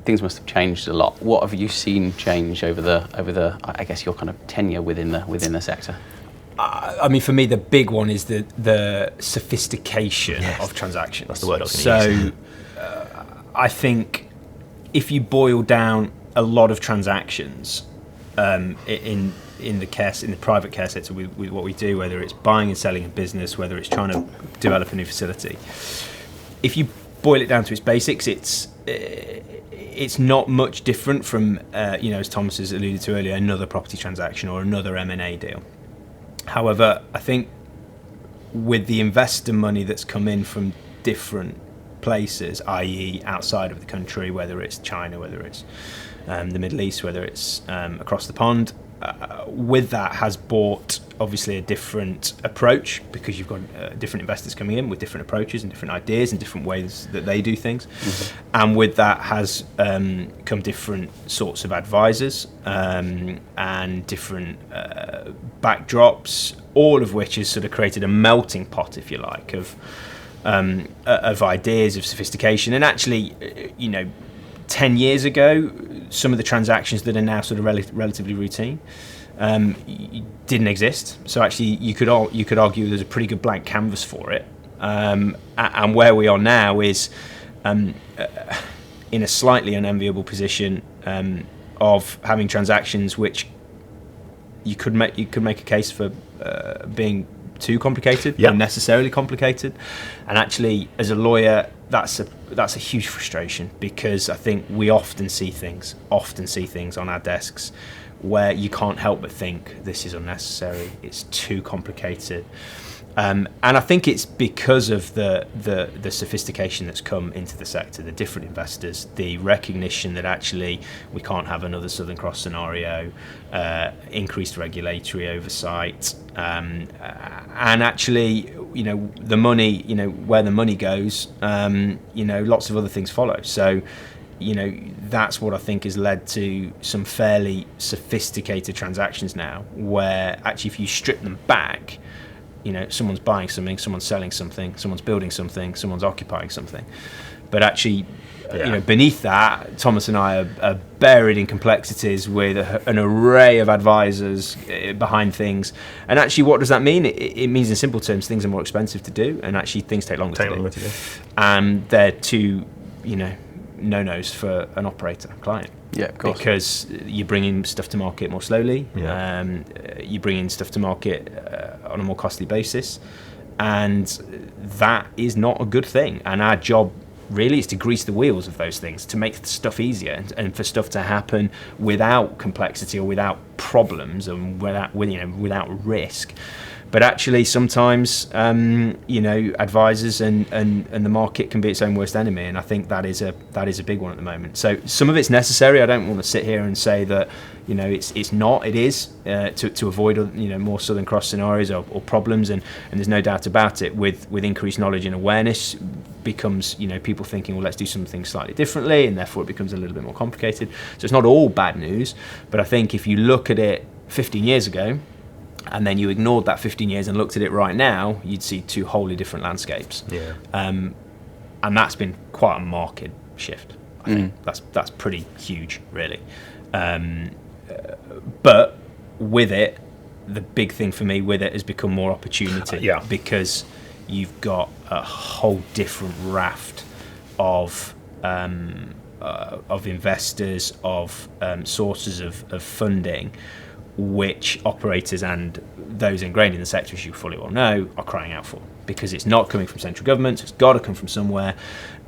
things must have changed a lot. What have you seen change over the I guess your kind of tenure within the sector? I mean, for me, the big one is the sophistication of transactions. That's the word I was going to use. So I think if you boil down a lot of transactions in the private care sector with what we do, whether it's buying and selling a business, whether it's trying to develop a new facility, if you boil it down to its basics, it's not much different from as Thomas has alluded to earlier, another property transaction or another M&A deal. However, I think with the investor money that's come in from different places, i.e. outside of the country, whether it's China, whether it's the Middle East, whether it's across the pond, with that has brought obviously a different approach, because you've got different investors coming in with different approaches and different ideas and different ways that they do things. Mm-hmm. And with that has come different sorts of advisors and different backdrops, all of which has sort of created a melting pot, if you like, of ideas, of sophistication. And actually, 10 years ago, some of the transactions that are now sort of relatively routine didn't exist. So actually, you could argue there's a pretty good blank canvas for it. And where we are now is in a slightly unenviable position of having transactions which you could make a case for being too complicated, unnecessarily complicated. And actually, as a lawyer, that's a huge frustration, because I think we often see things on our desks where you can't help but think this is unnecessary, it's too complicated. And I think it's because of the sophistication that's come into the sector, the different investors, the recognition that actually we can't have another Southern Cross scenario, increased regulatory oversight, and actually, the money, where the money goes, lots of other things follow. So, that's what I think has led to some fairly sophisticated transactions now, where actually if you strip them back, someone's buying something, someone's selling something, someone's building something, someone's occupying something. But actually, beneath that, Thomas and I are buried in complexities with an array of advisors behind things. And actually, what does that mean? It means, in simple terms, things are more expensive to do, and actually things take longer to do. And they're two, no-nos for an operator client. Yeah, of course. Because you're bringing stuff to market more slowly. Yeah. You're bringing stuff to market on a more costly basis, and that is not a good thing. And our job really is to grease the wheels of those things, to make stuff easier, and for stuff to happen without complexity or without problems and without risk. But actually, sometimes advisors and the market can be its own worst enemy, and I think that is a big one at the moment. So some of it's necessary. I don't want to sit here and say that it's not. It is to avoid more Southern Cross scenarios or problems, and there's no doubt about it. With increased knowledge and awareness, becomes people thinking, well, let's do something slightly differently, and therefore it becomes a little bit more complicated. So it's not all bad news, but I think if you look at it 15 years ago, and then you ignored that 15 years and looked at it right now, you'd see two wholly different landscapes. Yeah. And that's been quite a marked shift. I think that's pretty huge, really. But with it, the big thing for me with it has become more opportunity. Because you've got a whole different raft of investors, of sources of funding, which operators and those ingrained in the sector, as you fully well know, are crying out for, because it's not coming from central government, so it's got to come from somewhere,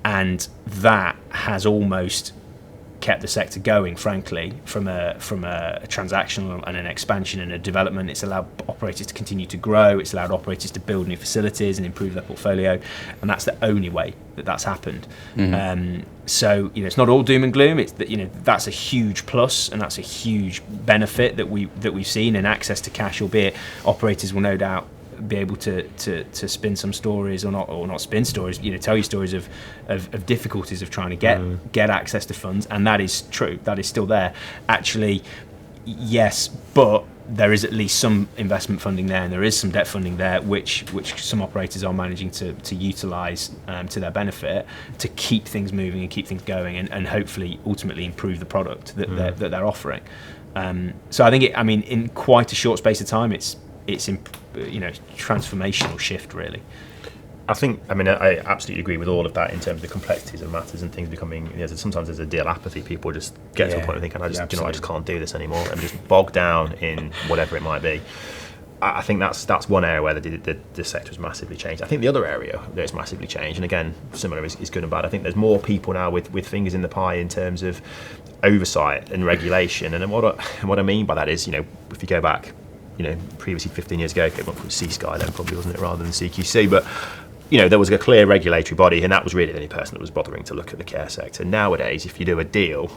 and that has almost kept the sector going, frankly, from a transactional and an expansion and a development. It's allowed operators to continue to grow, it's allowed operators to build new facilities and improve their portfolio, and that's the only way that's happened. So it's not all doom and gloom. It's that that's a huge plus, and that's a huge benefit that we've seen, and access to cash, albeit operators will no doubt be able to spin some stories or not spin stories, tell you stories of difficulties of trying to get access to funds, and that is true, that is still there. Actually, yes, but there is at least some investment funding there, and there is some debt funding there, which some operators are managing to utilise to their benefit to keep things moving and keep things going, and hopefully ultimately improve the product that they're offering. So I think in quite a short space of time, it's transformational shift really. I absolutely agree with all of that in terms of the complexities of matters and things becoming. Sometimes there's a deal apathy. People just get to a point where thinking, I just can't do this anymore, and just bogged down in whatever it might be. I think that's one area where the sector has massively changed. I think the other area that it's massively changed, and again, similar is good and bad. I think there's more people now with fingers in the pie in terms of oversight and regulation. And what I mean by that is, if you go back, previously 15 years ago, it was C-Sky then probably, wasn't it, rather than CQC, but there was a clear regulatory body, and that was really the only person that was bothering to look at the care sector. Nowadays, if you do a deal,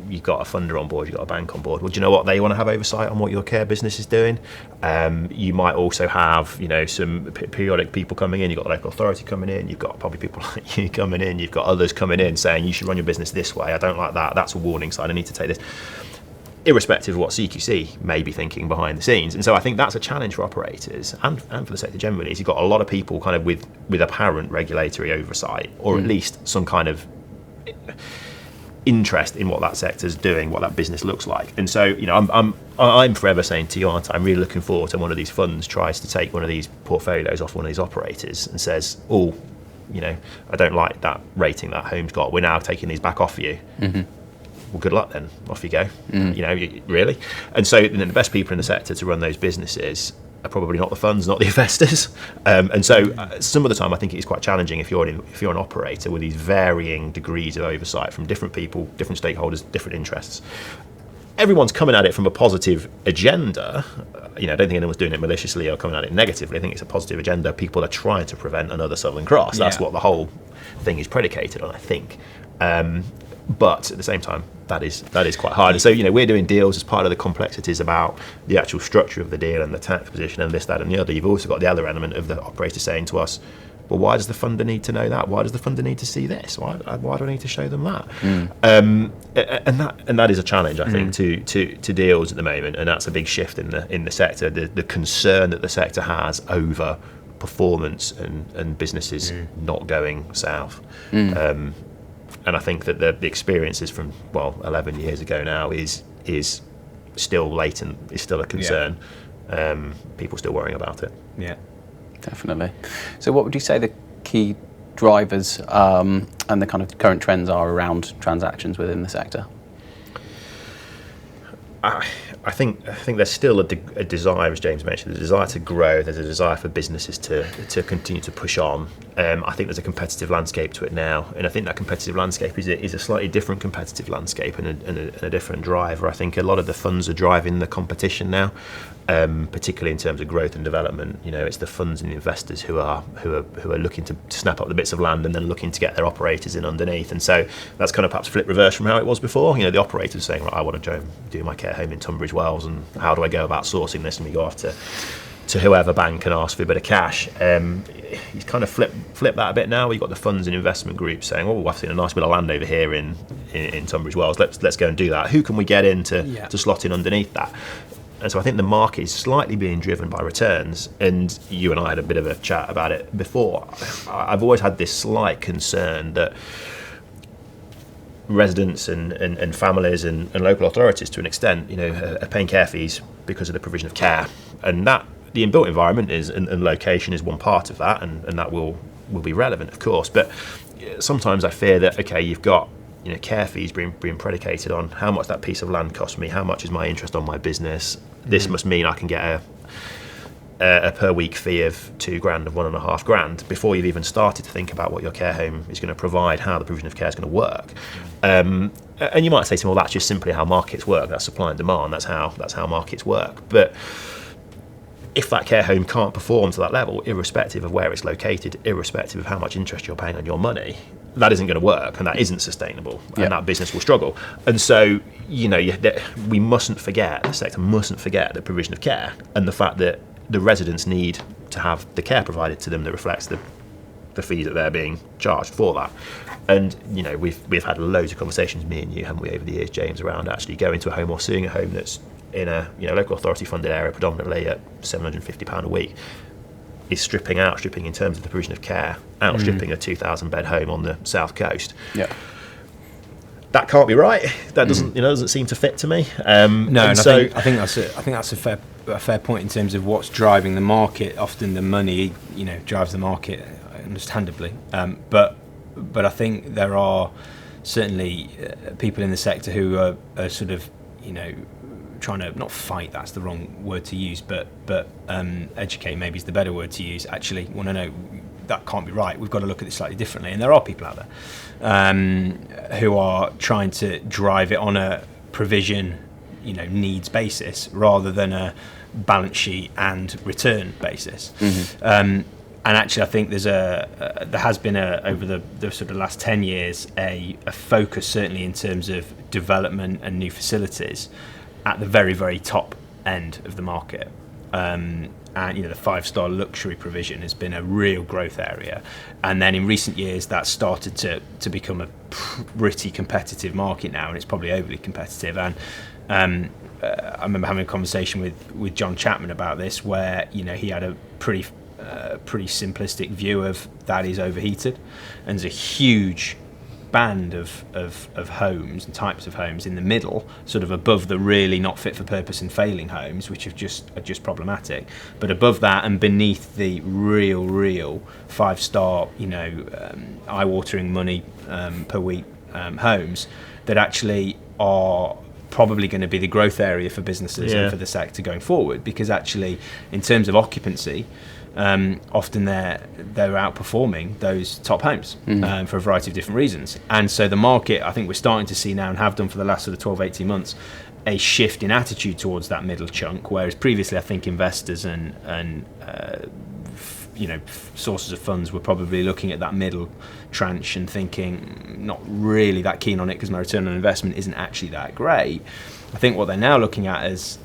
you've got a funder on board, you've got a bank on board. Well, do you know what? They want to have oversight on what your care business is doing. You might also have, some periodic people coming in. You've got the local authority coming in. You've got probably people like you coming in. You've got others coming in saying you should run your business this way. I don't like that. That's a warning sign. I need to take this. Irrespective of what CQC may be thinking behind the scenes. And so I think that's a challenge for operators and for the sector generally, is you've got a lot of people kind of with apparent regulatory oversight, or at least some kind of interest in what that sector's doing, what that business looks like. And so, I'm forever saying to you, aren't I? I'm really looking forward to when one of these funds tries to take one of these portfolios off one of these operators and says, I don't like that rating that Home's got. We're now taking these back off you. Mm-hmm. Well, good luck then. Off you go. Really. And so the best people in the sector to run those businesses are probably not the funds, not the investors. And so some of the time I think it is quite challenging if you're an operator with these varying degrees of oversight from different people, different stakeholders, different interests. Everyone's coming at it from a positive agenda. I don't think anyone's doing it maliciously or coming at it negatively. I think it's a positive agenda. People are trying to prevent another Southern Cross. That's what the whole thing is predicated on, I think. But at the same time, that is quite hard. And so, we're doing deals as part of the complexities about the actual structure of the deal and the tax position and this, that, and the other. You've also got the other element of the operator saying to us, well, why does the funder need to know that? Why does the funder need to see this? Why do I need to show them that? And that is a challenge, I think, to deals at the moment. And that's a big shift in the sector. The concern that the sector has over performance and businesses not going south. And I think that the experiences from 11 years ago now is still latent, is still a concern. People still worrying about it. Yeah, definitely. So, what would you say the key drivers and the kind of current trends are around transactions within the sector? I think there's still a desire, as James mentioned, a desire to grow. There's a desire for businesses to continue to push on. I think there's a competitive landscape to it now, and I think that competitive landscape is a slightly different competitive landscape and a different driver. I think a lot of the funds are driving the competition now, particularly in terms of growth and development. It's the funds and the investors who are looking to snap up the bits of land and then looking to get their operators in underneath. And so that's kind of perhaps flip reverse from how it was before. The operators saying, right, I want to do my care home in Tunbridge Wells, and how do I go about sourcing this? And we go off to whoever bank and ask for a bit of cash. He's kind of flip that a bit now. We've got the funds and investment groups saying, oh, I've seen a nice bit of land over here in Tunbridge Wells. Let's go and do that. Who can we get in to slot in underneath that? And so I think the market is slightly being driven by returns. And you and I had a bit of a chat about it before. I've always had this slight concern that residents and families and local authorities, to an extent, are paying care fees because of the provision of care, and that the inbuilt environment and location is one part of that, and that will be relevant, of course. But sometimes I fear that you've got care fees being predicated on how much that piece of land cost me, how much is my interest on my business. This must mean I can get a per week fee of £2,000, of £1,500 before you've even started to think about what your care home is going to provide, how the provision of care is going to work. And you might say to me, well, that's just simply how markets work. That's supply and demand. That's how markets work. But if that care home can't perform to that level, irrespective of where it's located, irrespective of how much interest you're paying on your money, that isn't going to work, and that isn't sustainable, and that business will struggle. And so, we mustn't forget, the sector mustn't forget the provision of care and the fact that the residents need to have the care provided to them that reflects the the fees that they're being charged for that. And we've had loads of conversations, me and you, haven't we, over the years, James, around actually going to a home or seeing a home that's in a local authority funded area, predominantly at £750 a week, is stripping in terms of the provision of care, outstripping a 2,000 bed home on the south coast. Yeah. That can't be right. That doesn't seem to fit to me. No, and so I think that's a fair point in terms of what's driving the market. Often the money, drives the market, understandably. But I think there are certainly people in the sector who are sort of, trying to not fight. That's the wrong word to use, but educate maybe is the better word to use. Actually, want to know that can't be right. We've got to look at this slightly differently. And there are people out there who are trying to drive it on a provision, needs basis rather than a balance sheet and return basis. And actually, I think there has been over the sort of last 10 years a focus, certainly in terms of development and new facilities, at the very, very top end of the market. And the 5-star luxury provision has been a real growth area, and then in recent years that's started to become a pretty competitive market now, and it's probably overly competitive. And I remember having a conversation with John Chapman about this, where he had a pretty simplistic view of that is overheated, and there's a huge band of homes and types of homes in the middle, sort of above the really not fit for purpose and failing homes, which are just problematic, but above that and beneath the real 5-star, eye-watering money per week homes that actually are probably going to be the growth area for businesses and for the sector going forward, because actually in terms of occupancy, often they're outperforming those top homes for a variety of different reasons. And so the market, I think we're starting to see now, and have done for the last sort of 12, 18 months, a shift in attitude towards that middle chunk, whereas previously I think investors and sources of funds were probably looking at that middle tranche and thinking not really that keen on it because my return on investment isn't actually that great. I think what they're now looking at is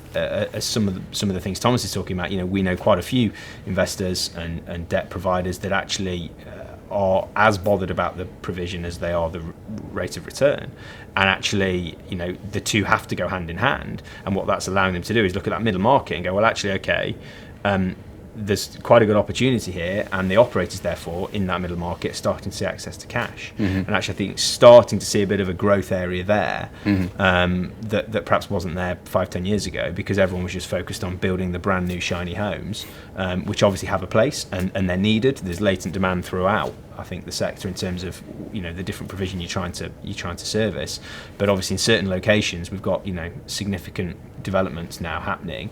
some of the things Thomas is talking about. We know quite a few investors and debt providers that actually are as bothered about the provision as they are the rate of return, and actually the two have to go hand in hand. And what that's allowing them to do is look at that middle market and go, well, actually, okay, there's quite a good opportunity here, and the operators therefore in that middle market are starting to see access to cash, and actually I think starting to see a bit of a growth area there that perhaps wasn't there 5-10 years ago, because everyone was just focused on building the brand new shiny homes, which obviously have a place and they're needed. There's latent demand throughout, I think, the sector in terms of the different provision you're trying to service. But obviously in certain locations we've got significant developments now happening,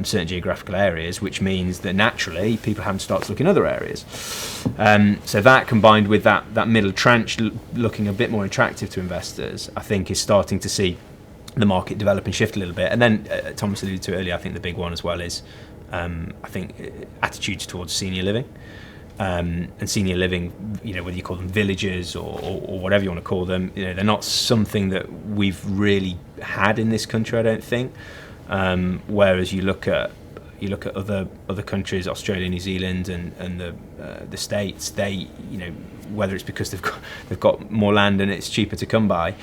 certain geographical areas, which means that naturally people haven't started to look in other areas. So that, combined with that middle tranche looking a bit more attractive to investors, I think is starting to see the market develop and shift a little bit. And then Thomas alluded to earlier, I think the big one as well is I think attitudes towards senior living. And senior living, whether you call them villages or whatever you want to call them, they're not something that we've really had in this country, I don't think. Whereas you look at other countries, Australia, New Zealand, and the States, they whether it's because they've got more land and it's cheaper to come by,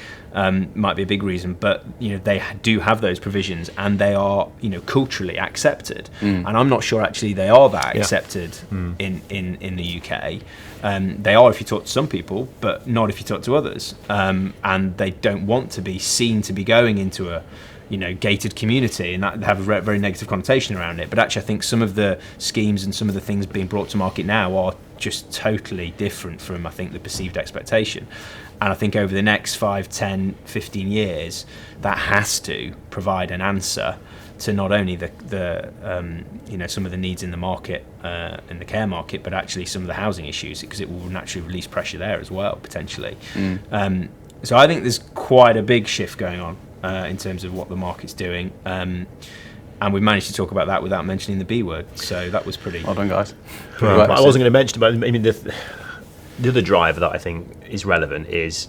might be a big reason, but they do have those provisions, and they are culturally accepted, and I'm not sure actually they are that accepted in the UK. They are if you talk to some people, but not if you talk to others, and they don't want to be seen to be going into a gated community, and that have a very negative connotation around it. But actually I think some of the schemes and some of the things being brought to market now are just totally different from, I think, the perceived expectation. And I think over the next 5, 10, 15 years, that has to provide an answer to not only the some of the needs in the market, in the care market, but actually some of the housing issues, because it will naturally release pressure there as well, potentially. So I think there's quite a big shift going on in terms of what the market's doing. And we've managed to talk about that without mentioning the B word, so that was pretty... Well done, guys. I wasn't going to mention, but I mean, the other driver that I think is relevant is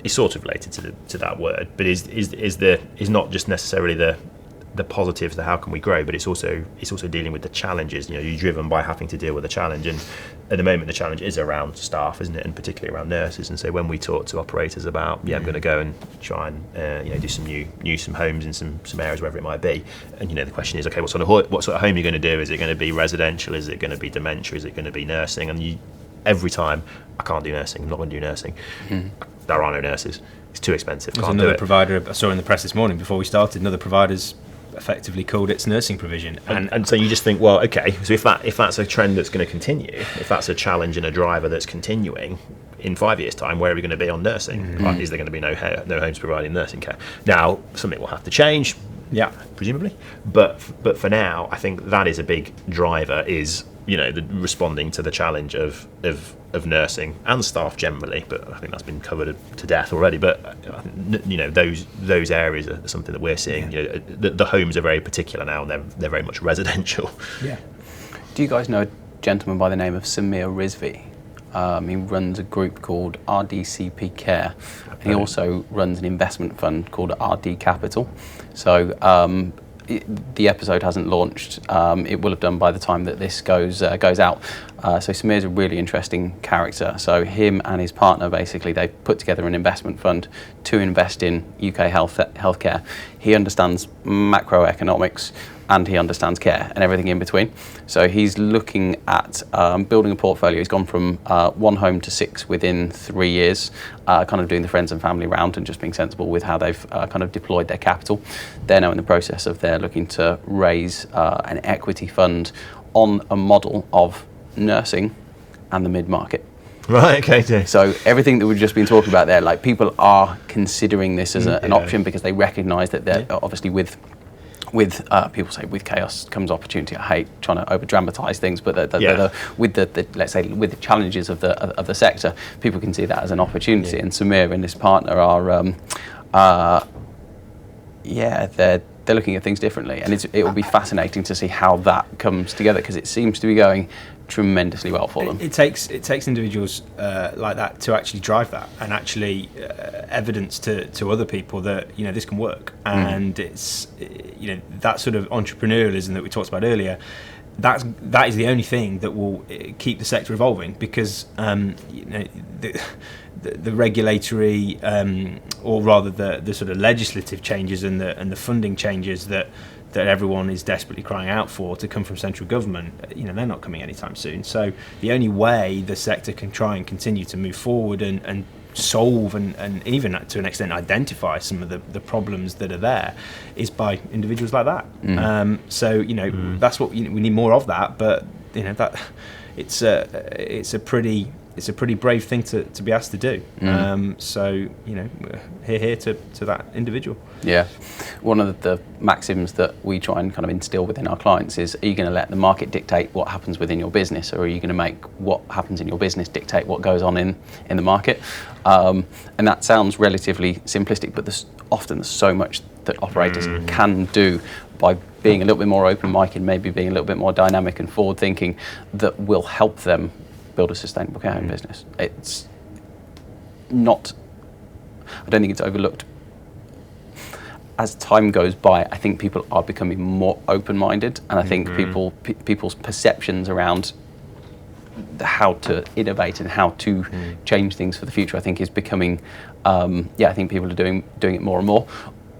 sort of related to that word, but is not just necessarily the the positives, the how can we grow, but it's also dealing with the challenges. You know, you're driven by having to deal with a challenge, and at the moment the challenge is around staff, isn't it, and particularly around nurses. And so when we talk to operators about I'm going to go and try and do some homes in some areas, wherever it might be, and the question is, okay, what sort of home are you going to do? Is it going to be residential? Is it going to be dementia? Is it going to be nursing? And every time, I can't do nursing, I'm not going to do nursing. There are no nurses, it's too expensive. There's another provider I saw in the press this morning before we started, another provider's effectively called its nursing provision, and so you just think, well, okay, so if that's a trend that's going to continue, if that's a challenge and a driver that's continuing, in 5 years' time, where are we going to be on nursing? Like, is there going to be no homes providing nursing care? Now, something will have to change, presumably, but for now, I think that is a big driver, is the responding to the challenge of nursing and staff generally, but I think that's been covered to death already. But those areas are something that we're seeing. The homes are very particular now, and they're very much residential. Yeah. Do you guys know a gentleman by the name of Samir Rizvi? He runs a group called RDCP Care, and he also runs an investment fund called RD Capital. So the episode hasn't launched. It will have done by the time that this goes out. So Samir's a really interesting character. So him and his partner, basically, they put together an investment fund to invest in UK healthcare. He understands macroeconomics, and he understands care and everything in between. So he's looking at building a portfolio. He's gone from 1 home to 6 within 3 years, kind of doing the friends and family round and just being sensible with how they've kind of deployed their capital. They're now in the process of they're looking to raise an equity fund on a model of nursing and the mid-market. Right, okay. So everything that we've just been talking about there, like, people are considering this as an option, because they recognise that they're obviously with people say with chaos comes opportunity. I hate trying to over dramatise things, but with the let's say with the challenges of the sector, people can see that as an opportunity. And Samir and his partner are they're looking at things differently, and it will be fascinating to see how that comes together, because it seems to be going tremendously well for them. It takes individuals like that to actually drive that, and actually evidence to other people that this can work. And it's that sort of entrepreneurialism that we talked about earlier. That is the only thing that will keep the sector evolving, because the regulatory, or rather the sort of legislative changes and the funding changes that everyone is desperately crying out for to come from central government, they're not coming anytime soon. So the only way the sector can try and continue to move forward and solve and even to an extent identify some of the problems that are there is by individuals like that. So that's what we need, more of that. But that it's a pretty brave thing to be asked to do. So here to that individual. Yeah, one of the maxims that we try and kind of instill within our clients is: are you going to let the market dictate what happens within your business, or are you going to make what happens in your business dictate what goes on in the market? And that sounds relatively simplistic, but there's so much that operators can do by being a little bit more open-minded, maybe being a little bit more dynamic and forward-thinking, that will help them build a sustainable care home business. It's not, I don't think it's overlooked. As time goes by, I think people are becoming more open-minded, and I think people's perceptions around how to innovate and how to change things for the future, I think, is becoming, I think people are doing it more and more,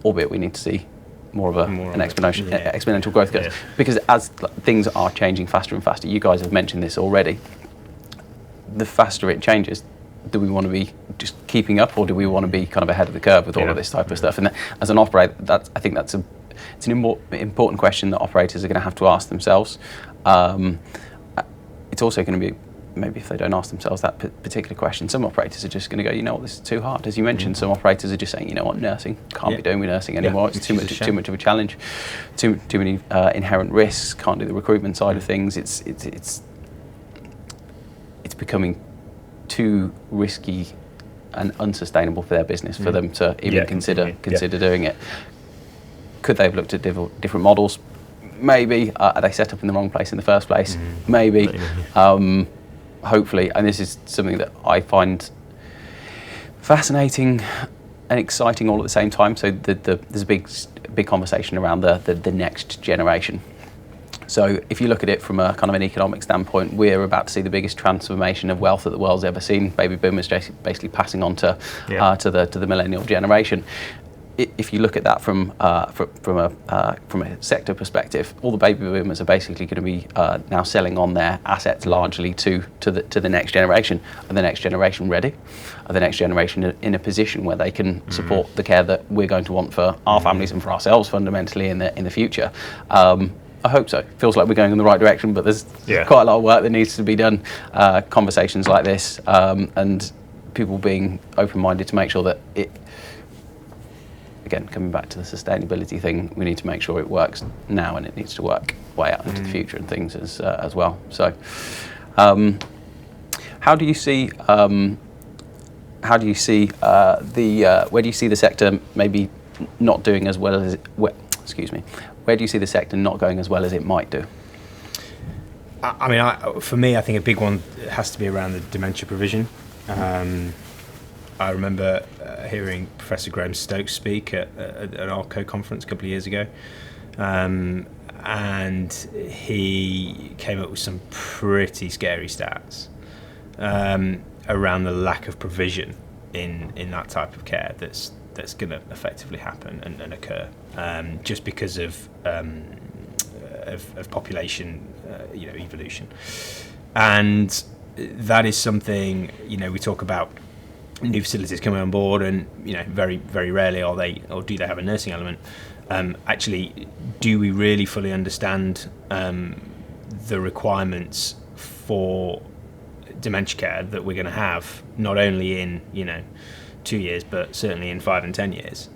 albeit we need to see more of an exponential growth curve, because as things are changing faster and faster, you guys have mentioned this already, the faster it changes, do we want to be just keeping up, or do we want to be kind of ahead of the curve with all of this type of stuff? And as an operator, I think it's an important question that operators are going to have to ask themselves. It's also going to be, maybe if they don't ask themselves that particular question, some operators are just going to go, this is too hard. As you mentioned, some operators are just saying, nursing, can't be doing with nursing anymore. It's too much of a challenge, too many inherent risks, can't do the recruitment side of things. It's becoming too risky and unsustainable for their business for them to even consider doing it. Could they have looked at different models? Maybe. Are they set up in the wrong place in the first place? Maybe. Hopefully, and this is something that I find fascinating and exciting all at the same time. So there's a big big conversation around the next generation. So if you look at it from a kind of an economic standpoint, we're about to see the biggest transformation of wealth that the world's ever seen. Baby boomers basically passing on to the millennial generation. If you look at that from a sector perspective, all the baby boomers are basically going to be now selling on their assets largely to the next generation. Are the next generation ready? Are the next generation in a position where they can support the care that we're going to want for our families and for ourselves fundamentally in the future? I hope so. Feels like we're going in the right direction, but there's quite a lot of work that needs to be done. Conversations like this and people being open-minded to make sure that it. Again, coming back to the sustainability thing, we need to make sure it works now, and it needs to work way out into the future and things as well. So, how do you see where do you see the sector maybe not doing as well as where do you see the sector not going as well as it might do? I mean, for me, I think a big one has to be around the dementia provision. I remember hearing Professor Graham Stokes speak at an ARCO conference a couple of years ago, and he came up with some pretty scary stats around the lack of provision in that type of care that's going to effectively happen and occur just because of population evolution. And that is something, we talk about new facilities coming on board, and very, very rarely do they have a nursing element. Actually, do we really fully understand the requirements for dementia care that we're going to have, not only in 2 years, but certainly in 5 and 10 years?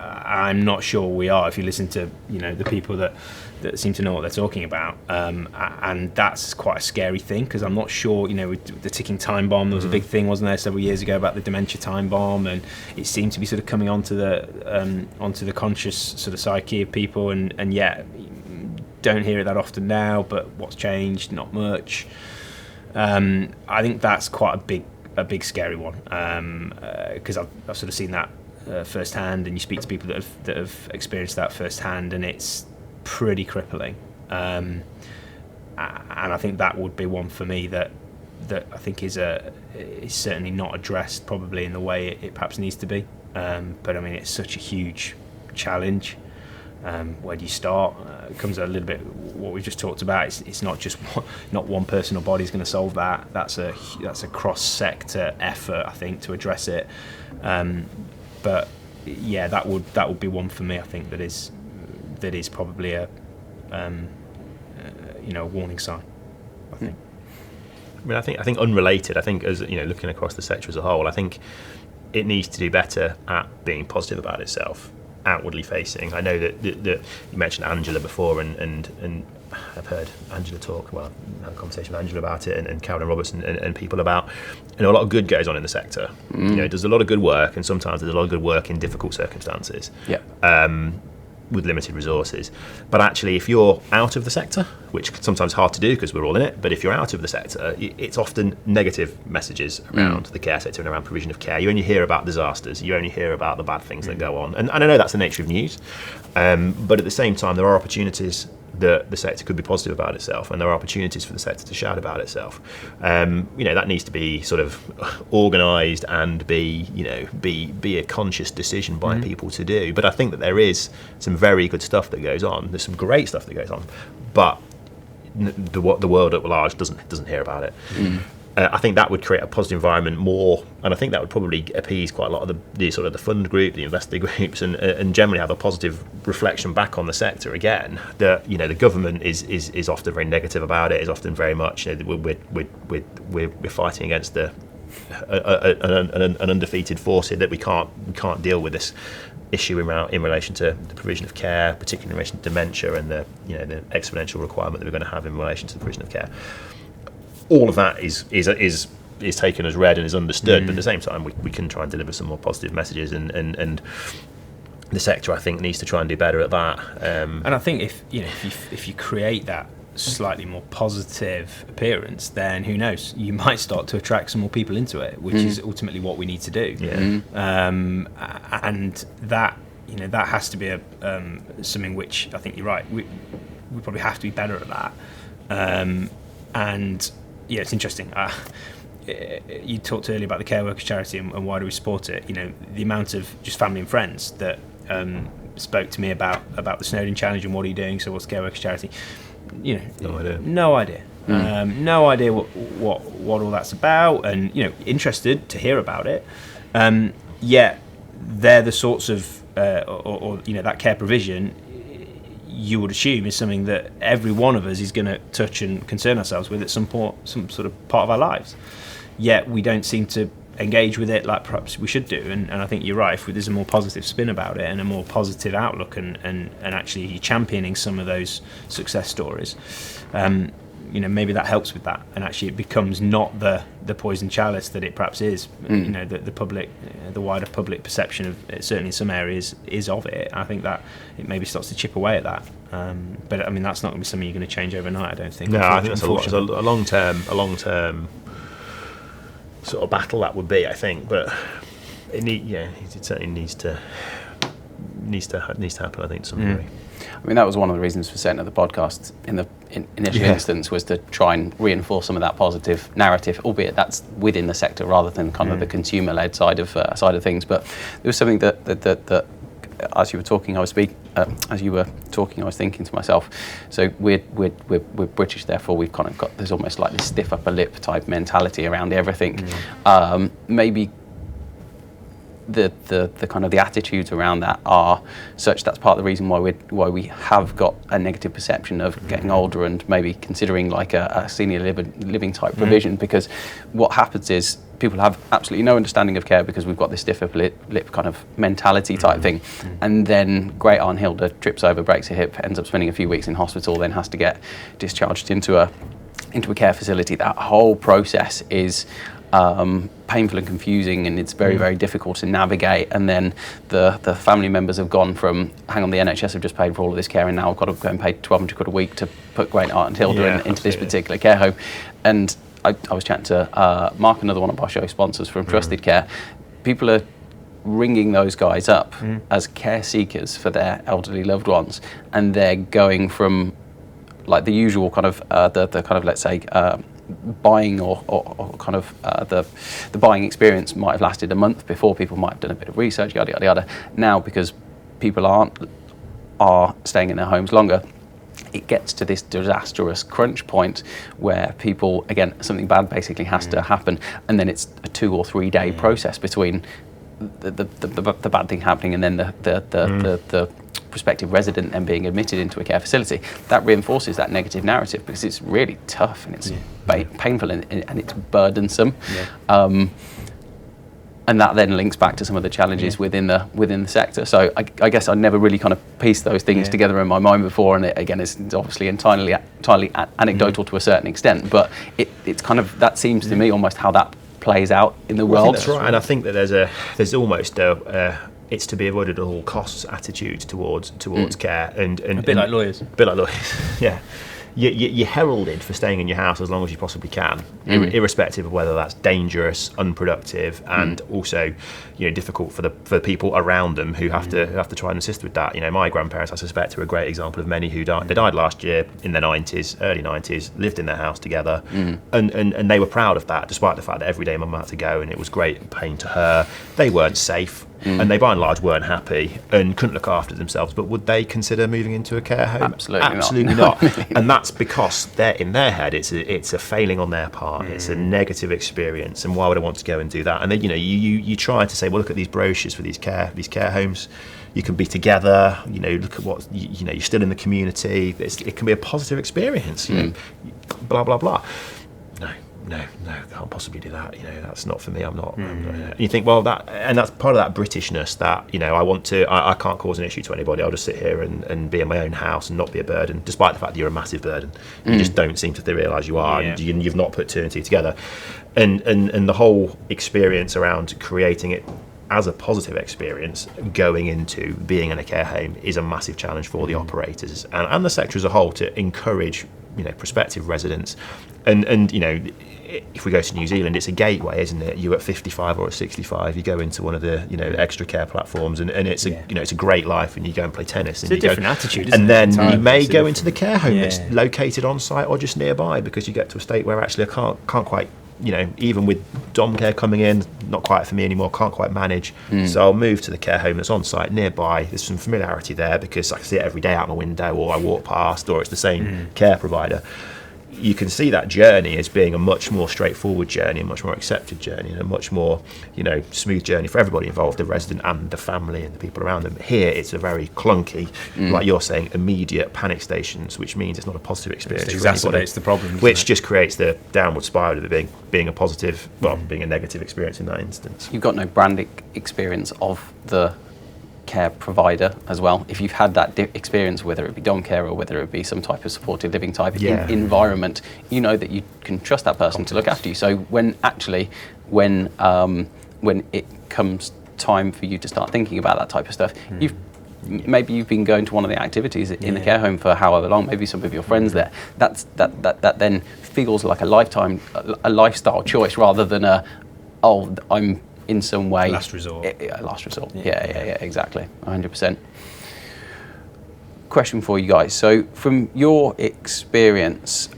I'm not sure we are. If you listen to the people that seem to know what they're talking about, and that's quite a scary thing, because I'm not sure. With the ticking time bomb, there was a big thing, wasn't there, several years ago about the dementia time bomb, and it seemed to be sort of coming onto the conscious sort of psyche of people, and yet don't hear it that often now. But what's changed? Not much. I think that's quite a big scary one, because I've sort of seen that firsthand, and you speak to people that have experienced that firsthand, and it's pretty crippling. And I think that would be one for me that I think is certainly not addressed probably in the way it perhaps needs to be. But I mean, it's such a huge challenge. Where do you start? It comes a little bit what we've just talked about. It's not just not one person or body is going to solve that. That's a cross-sector effort, I think, to address it. But yeah, that would be one for me. I think that is probably a warning sign, I think. I mean, I think unrelated. I think as looking across the sector as a whole, I think it needs to do better at being positive about itself, outwardly facing. I know that you mentioned Angela before, and I've heard Angela talk. Well, I had a conversation with Angela about it, and Carolyn Roberts and people about a lot of good goes on in the sector. There's a lot of good work, and sometimes there's a lot of good work in difficult circumstances. With limited resources. But actually, if you're out of the sector, which sometimes is hard to do because we're all in it, but if you're out of the sector, it's often negative messages around the care sector and around provision of care. You only hear about disasters, you only hear about the bad things that go on. And I know that's the nature of news, but at the same time, there are opportunities that the sector could be positive about itself, and there are opportunities for the sector to shout about itself. That needs to be sort of organised and be a conscious decision by people to do. But I think that there is some very good stuff that goes on. There's some great stuff that goes on, but the world at large doesn't hear about it. I think that would create a positive environment more, and I think that would probably appease quite a lot of the sort of the fund group, the investor groups, and generally have a positive reflection back on the sector again. That the government is often very negative about it. Is often very much we're fighting against an undefeated force here, that we can't deal with this issue in relation to the provision of care, particularly in relation to dementia and the exponential requirement that we're going to have in relation to the provision of care. All of that is taken as read and is understood, but at the same time, we can try and deliver some more positive messages, and the sector, I think, needs to try and do better at that. And I think if you create that slightly more positive appearance, then who knows, you might start to attract some more people into it, which is ultimately what we need to do. And that that has to be something which I think you're right. We probably have to be better at that. And yeah, it's interesting. You talked earlier about the Care Workers charity and why do we support it. The amount of just family and friends that spoke to me about the Snowdon Challenge and what are you doing, so what's the Care Workers charity. No idea. No idea what all that's about, and interested to hear about it. Yet they're the sorts of or that care provision you would assume is something that every one of us is going to touch and concern ourselves with at some sort of part of our lives. Yet we don't seem to engage with it like perhaps we should do, and I think you're right. If there's a more positive spin about it and a more positive outlook, and actually championing some of those success stories, maybe that helps with that, and actually it becomes not the poison chalice that it perhaps is. The public, the wider public perception of it, certainly in some areas, is of it. I think that it maybe starts to chip away at that. But I mean, that's not going to be something you're going to change overnight, I don't think. No, I think that's a long term sort of battle that would be, I think. But it certainly needs to happen, I think, to some degree. I mean, that was one of the reasons for setting up the podcast in the initial instance, was to try and reinforce some of that positive narrative, albeit that's within the sector rather than kind of the consumer-led side of things. But there was something that as you were talking, I was thinking to myself. So we're British, therefore we've kind of got, there's almost like this stiff upper lip type mentality around everything. Maybe the kind of the attitudes around that are such that's part of the reason why we have got a negative perception of getting older and maybe considering like a senior living type provision, because what happens is people have absolutely no understanding of care because we've got this stiff upper lip kind of mentality type thing, and then great Aunt Hilda trips over, breaks her hip, ends up spending a few weeks in hospital, then has to get discharged into a care facility. That whole process is painful and confusing, and it's very, very difficult to navigate. And then the family members have gone from, hang on, the NHS have just paid for all of this care, and now I've got to go and pay £1,200 a week to put great Aunt Hilda into this particular care home. And I was chatting to Mark, another one of our show sponsors from Trusted Care. People are ringing those guys up as care seekers for their elderly loved ones, and they're going from like the usual kind of the kind of, let's say, buying or kind of the buying experience might have lasted a month before. People might have done a bit of research, yada yada yada. Now, because people are staying in their homes longer, it gets to this disastrous crunch point where people, again, something bad basically has to happen, and then it's a 2 or 3 day process between the bad thing happening and then the prospective resident then being admitted into a care facility. That reinforces that negative narrative because it's really tough and it's painful and it's burdensome. And that then links back to some of the challenges within the sector. So I guess I never really kind of pieced those things together in my mind before, and it's obviously entirely anecdotal to a certain extent, but it's kind of, that seems to me almost how that plays out in the world. That's right, and I think that there's almost it's to be avoided at all costs attitude towards care, and a bit like lawyers. Yeah. You're heralded for staying in your house as long as you possibly can, irrespective of whether that's dangerous, unproductive, and also, difficult for the people around them who have to try and assist with that. My grandparents, I suspect, are a great example of many who died. They died last year in their 90s, early 90s, lived in their house together, and they were proud of that, despite the fact that every day Mum had to go, and it was great pain to her. They weren't safe. And they by and large weren't happy and couldn't look after themselves. But would they consider moving into a care home? Absolutely not. And that's because they're in their head. It's a failing on their part. It's a negative experience. And why would I want to go and do that? And then you try to say, well, look at these brochures for these care homes. You can be together. Look at what you're still in the community. It can be a positive experience. Blah blah blah. No, can't possibly do that. That's not for me. I'm not. And you think, well, that's part of that Britishness that I can't cause an issue to anybody. I'll just sit here and be in my own house and not be a burden, despite the fact that you're a massive burden. You just don't seem to realise you are, and you've not put 2 and 2 together. And the whole experience around creating it as a positive experience, going into being in a care home, is a massive challenge for the operators and the sector as a whole to encourage prospective residents and if we go to New Zealand, it's a gateway, isn't it? You at 55 or at 65, you go into one of the extra care platforms, and it's it's a great life, and you go and play tennis. It's and a different attitude, isn't and it? then Entirely. you may It's a go different- into the care home Yeah. that's located on site or just nearby, because you get to a state where actually I can't quite, even with dom care coming in, not quite for me anymore, can't quite manage. So I'll move to the care home that's on site nearby. There's some familiarity there because I can see it every day out my window, or I walk past, or it's the same care provider. You can see that journey as being a much more straightforward journey, a much more accepted journey, and a much more, smooth journey for everybody involved, the resident and the family and the people around them. Here, it's a very clunky, like you're saying, immediate panic stations, which means it's not a positive experience. It for anybody, exacerbates the problem, doesn't which it? just creates the downward spiral of it being a positive, being a negative experience in that instance. You've got no brand experience of the care provider as well. If you've had that experience, whether it be dom care or whether it be some type of supported living type environment, you know that you can trust that person to look after you. So when it comes time for you to start thinking about that type of stuff, maybe you've been going to one of the activities in the care home for however long, maybe some of your friends there. That then feels like a lifestyle choice rather than I'm in some way Last resort. Last resort. Yeah, exactly. 100%. Question for you guys. So from your experience,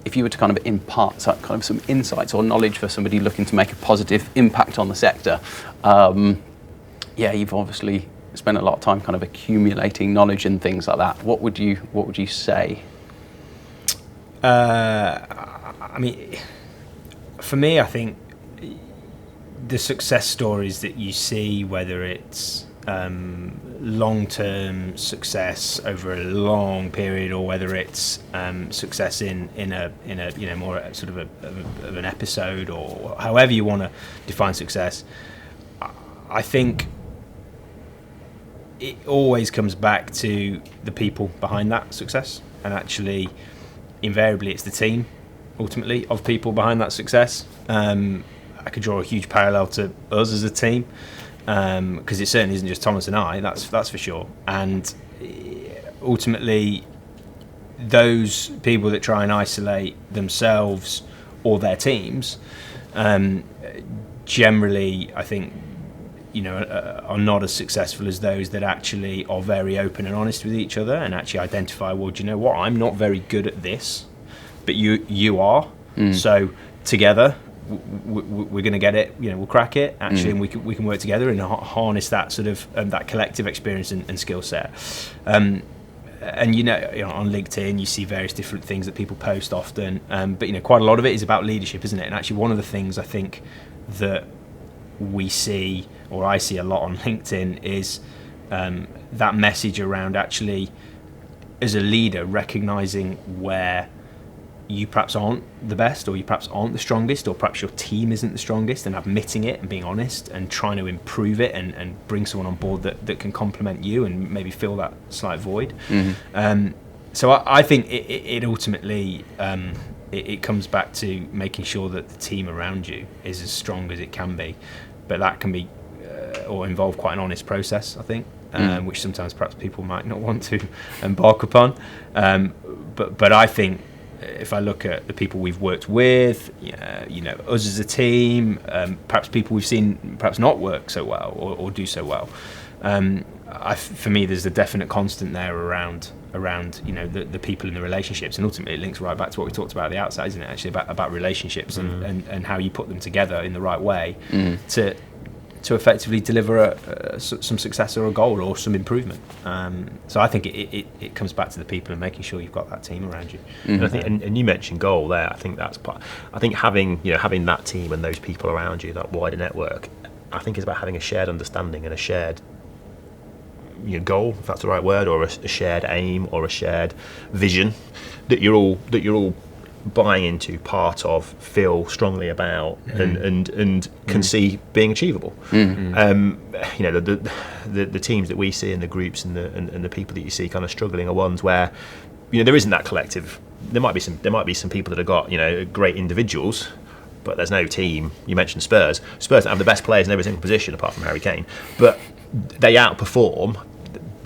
if you were to kind of impart some insights or knowledge for somebody looking to make a positive impact on the sector, you've obviously spent a lot of time kind of accumulating knowledge and things like that. What would you say? I mean, for me, I think the success stories that you see, whether it's long-term success over a long period, or whether it's success in a more sort of an episode, or however you want to define success, I think it always comes back to the people behind that success, and actually, invariably, it's the team, ultimately, of people behind that success. I could draw a huge parallel to us as a team, because it certainly isn't just Thomas and I, that's for sure. And ultimately, those people that try and isolate themselves or their teams, generally, I think, are not as successful as those that actually are very open and honest with each other and actually identify, well, do you know what, I'm not very good at this, but you are. So together, we're going to get it. We'll crack it actually, and we can work together and harness that sort of that collective experience and skill set. And on LinkedIn, you see various different things that people post often, but quite a lot of it is about leadership, isn't it? And actually, one of the things I think that we see, or I see a lot on LinkedIn, is that message around actually, as a leader, recognizing where you perhaps aren't the best, or you perhaps aren't the strongest, or perhaps your team isn't the strongest, and admitting it and being honest and trying to improve it and bring someone on board that can complement you and maybe fill that slight void. So I think it ultimately it comes back to making sure that the team around you is as strong as it can be, but that can be or involve quite an honest process, I think, which sometimes perhaps people might not want to embark upon, but I think, if I look at the people we've worked with, us as a team, perhaps people we've seen perhaps not work so well or do so well, for me, there's a definite constant there around the people in the relationships, and ultimately it links right back to what we talked about at the outside, isn't it? Actually, about relationships and how you put them together in the right way to effectively deliver some success or a goal or some improvement. So I think it comes back to the people and making sure you've got that team around you. And I think, and you mentioned goal there. I think that's part. I think having that team and those people around you, that wider network, I think is about having a shared understanding and a shared goal, if that's the right word, or a shared aim or a shared vision that you're all buying into, part of, feel strongly about, and can see being achievable. The teams that we see in the groups and the people that you see kind of struggling are ones where there isn't that collective. There might be some people that have got great individuals, but there's no team. You mentioned Spurs don't have the best players in every single position apart from Harry Kane, but they outperform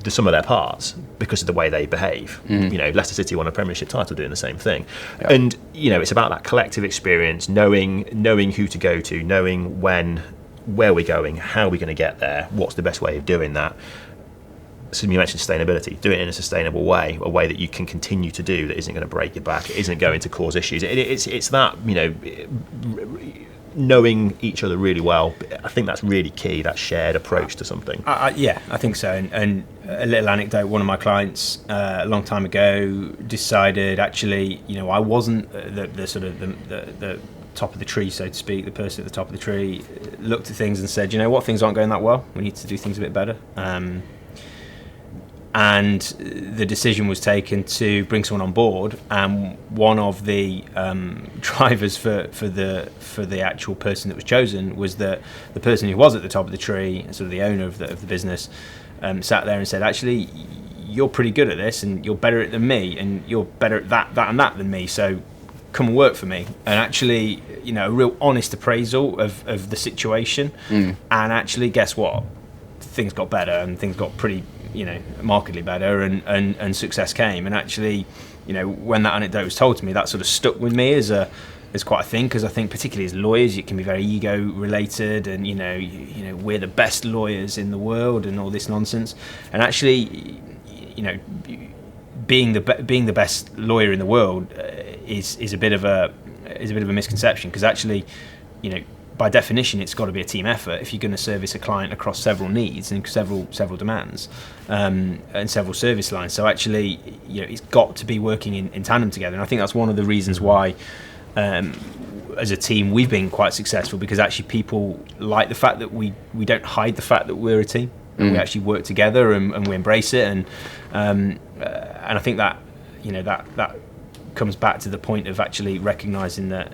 the sum of their parts because of the way they behave. Leicester City won a Premiership title doing the same thing. Yep. And it's about that collective experience, knowing who to go to, knowing where we're going, how we're going to get there, what's the best way of doing that. So you mentioned sustainability. Do it in a sustainable way, a way that you can continue to do that isn't going to break your back, it isn't going to cause issues. It's that, knowing each other really well. I think that's really key, that shared approach to something. Yeah, I think so. And a little anecdote, one of my clients a long time ago decided, actually, I wasn't the top of the tree, so to speak. The person at the top of the tree looked at things and said, what, things aren't going that well, we need to do things a bit better. And the decision was taken to bring someone on board, and one of the drivers for the actual person that was chosen was that the person who was at the top of the tree, sort of the owner of the business, sat there and said, actually, you're pretty good at this, and you're better at it than me, and you're better at that and that than me, so come and work for me. And actually, a real honest appraisal of the situation. And actually, guess what? Things got better, and things got pretty, markedly better, and success came. And actually, when that anecdote was told to me, that sort of stuck with me as quite a thing, because I think particularly as lawyers, it can be very ego related, and we're the best lawyers in the world and all this nonsense. And actually, being the best lawyer in the world is a bit of a misconception, because actually, by definition, it's got to be a team effort if you're going to service a client across several needs and several demands, and several service lines. So actually, it's got to be working in tandem together. And I think that's one of the reasons why, as a team, we've been quite successful, because actually people like the fact that we don't hide the fact that we're a team, and we actually work together, and we embrace it. And I think that that comes back to the point of actually recognising that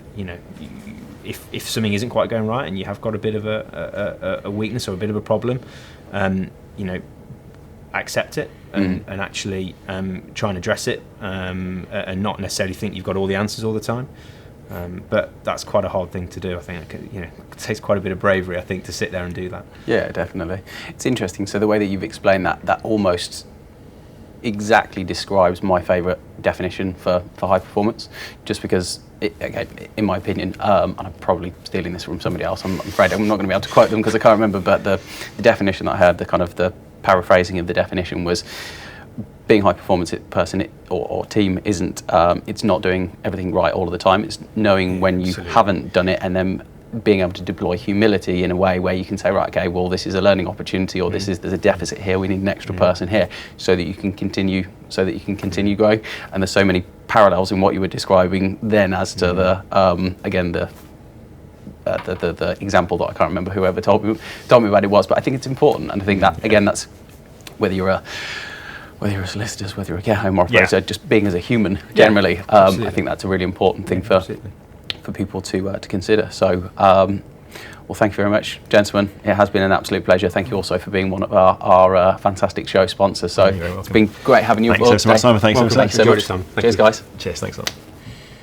if something isn't quite going right, and you have got a bit of a weakness or a bit of a problem, accept it, and actually try and address it, and not necessarily think you've got all the answers all the time. But that's quite a hard thing to do. I think it takes quite a bit of bravery, I think, to sit there and do that. Yeah, definitely. It's interesting. So the way that you've explained that almost exactly describes my favourite definition for high performance, just because, in my opinion, and I'm probably stealing this from somebody else, I'm afraid I'm not going to be able to quote them because I can't remember, but the definition that I heard, the paraphrasing of the definition was, being a high performance person or team isn't, it's not doing everything right all of the time, it's knowing when you haven't done it, and then being able to deploy humility in a way where you can say, right, okay, well, this is a learning opportunity, or there's a deficit here, we need an extra person here, so that you can continue growing. And there's so many parallels in what you were describing then as to the example that I can't remember whoever told me about it was, but I think it's important. And I think that, again, that's whether you're a solicitor, whether you're a care home operator, just being as a human generally, I think that's a really important thing for people to consider. So, well, thank you very much, gentlemen. It has been an absolute pleasure. Thank you also for being one of our fantastic show sponsors. So it's been great having you aboard. Thanks so much, Simon. Thanks so much. Cheers, guys. Cheers, thanks a lot.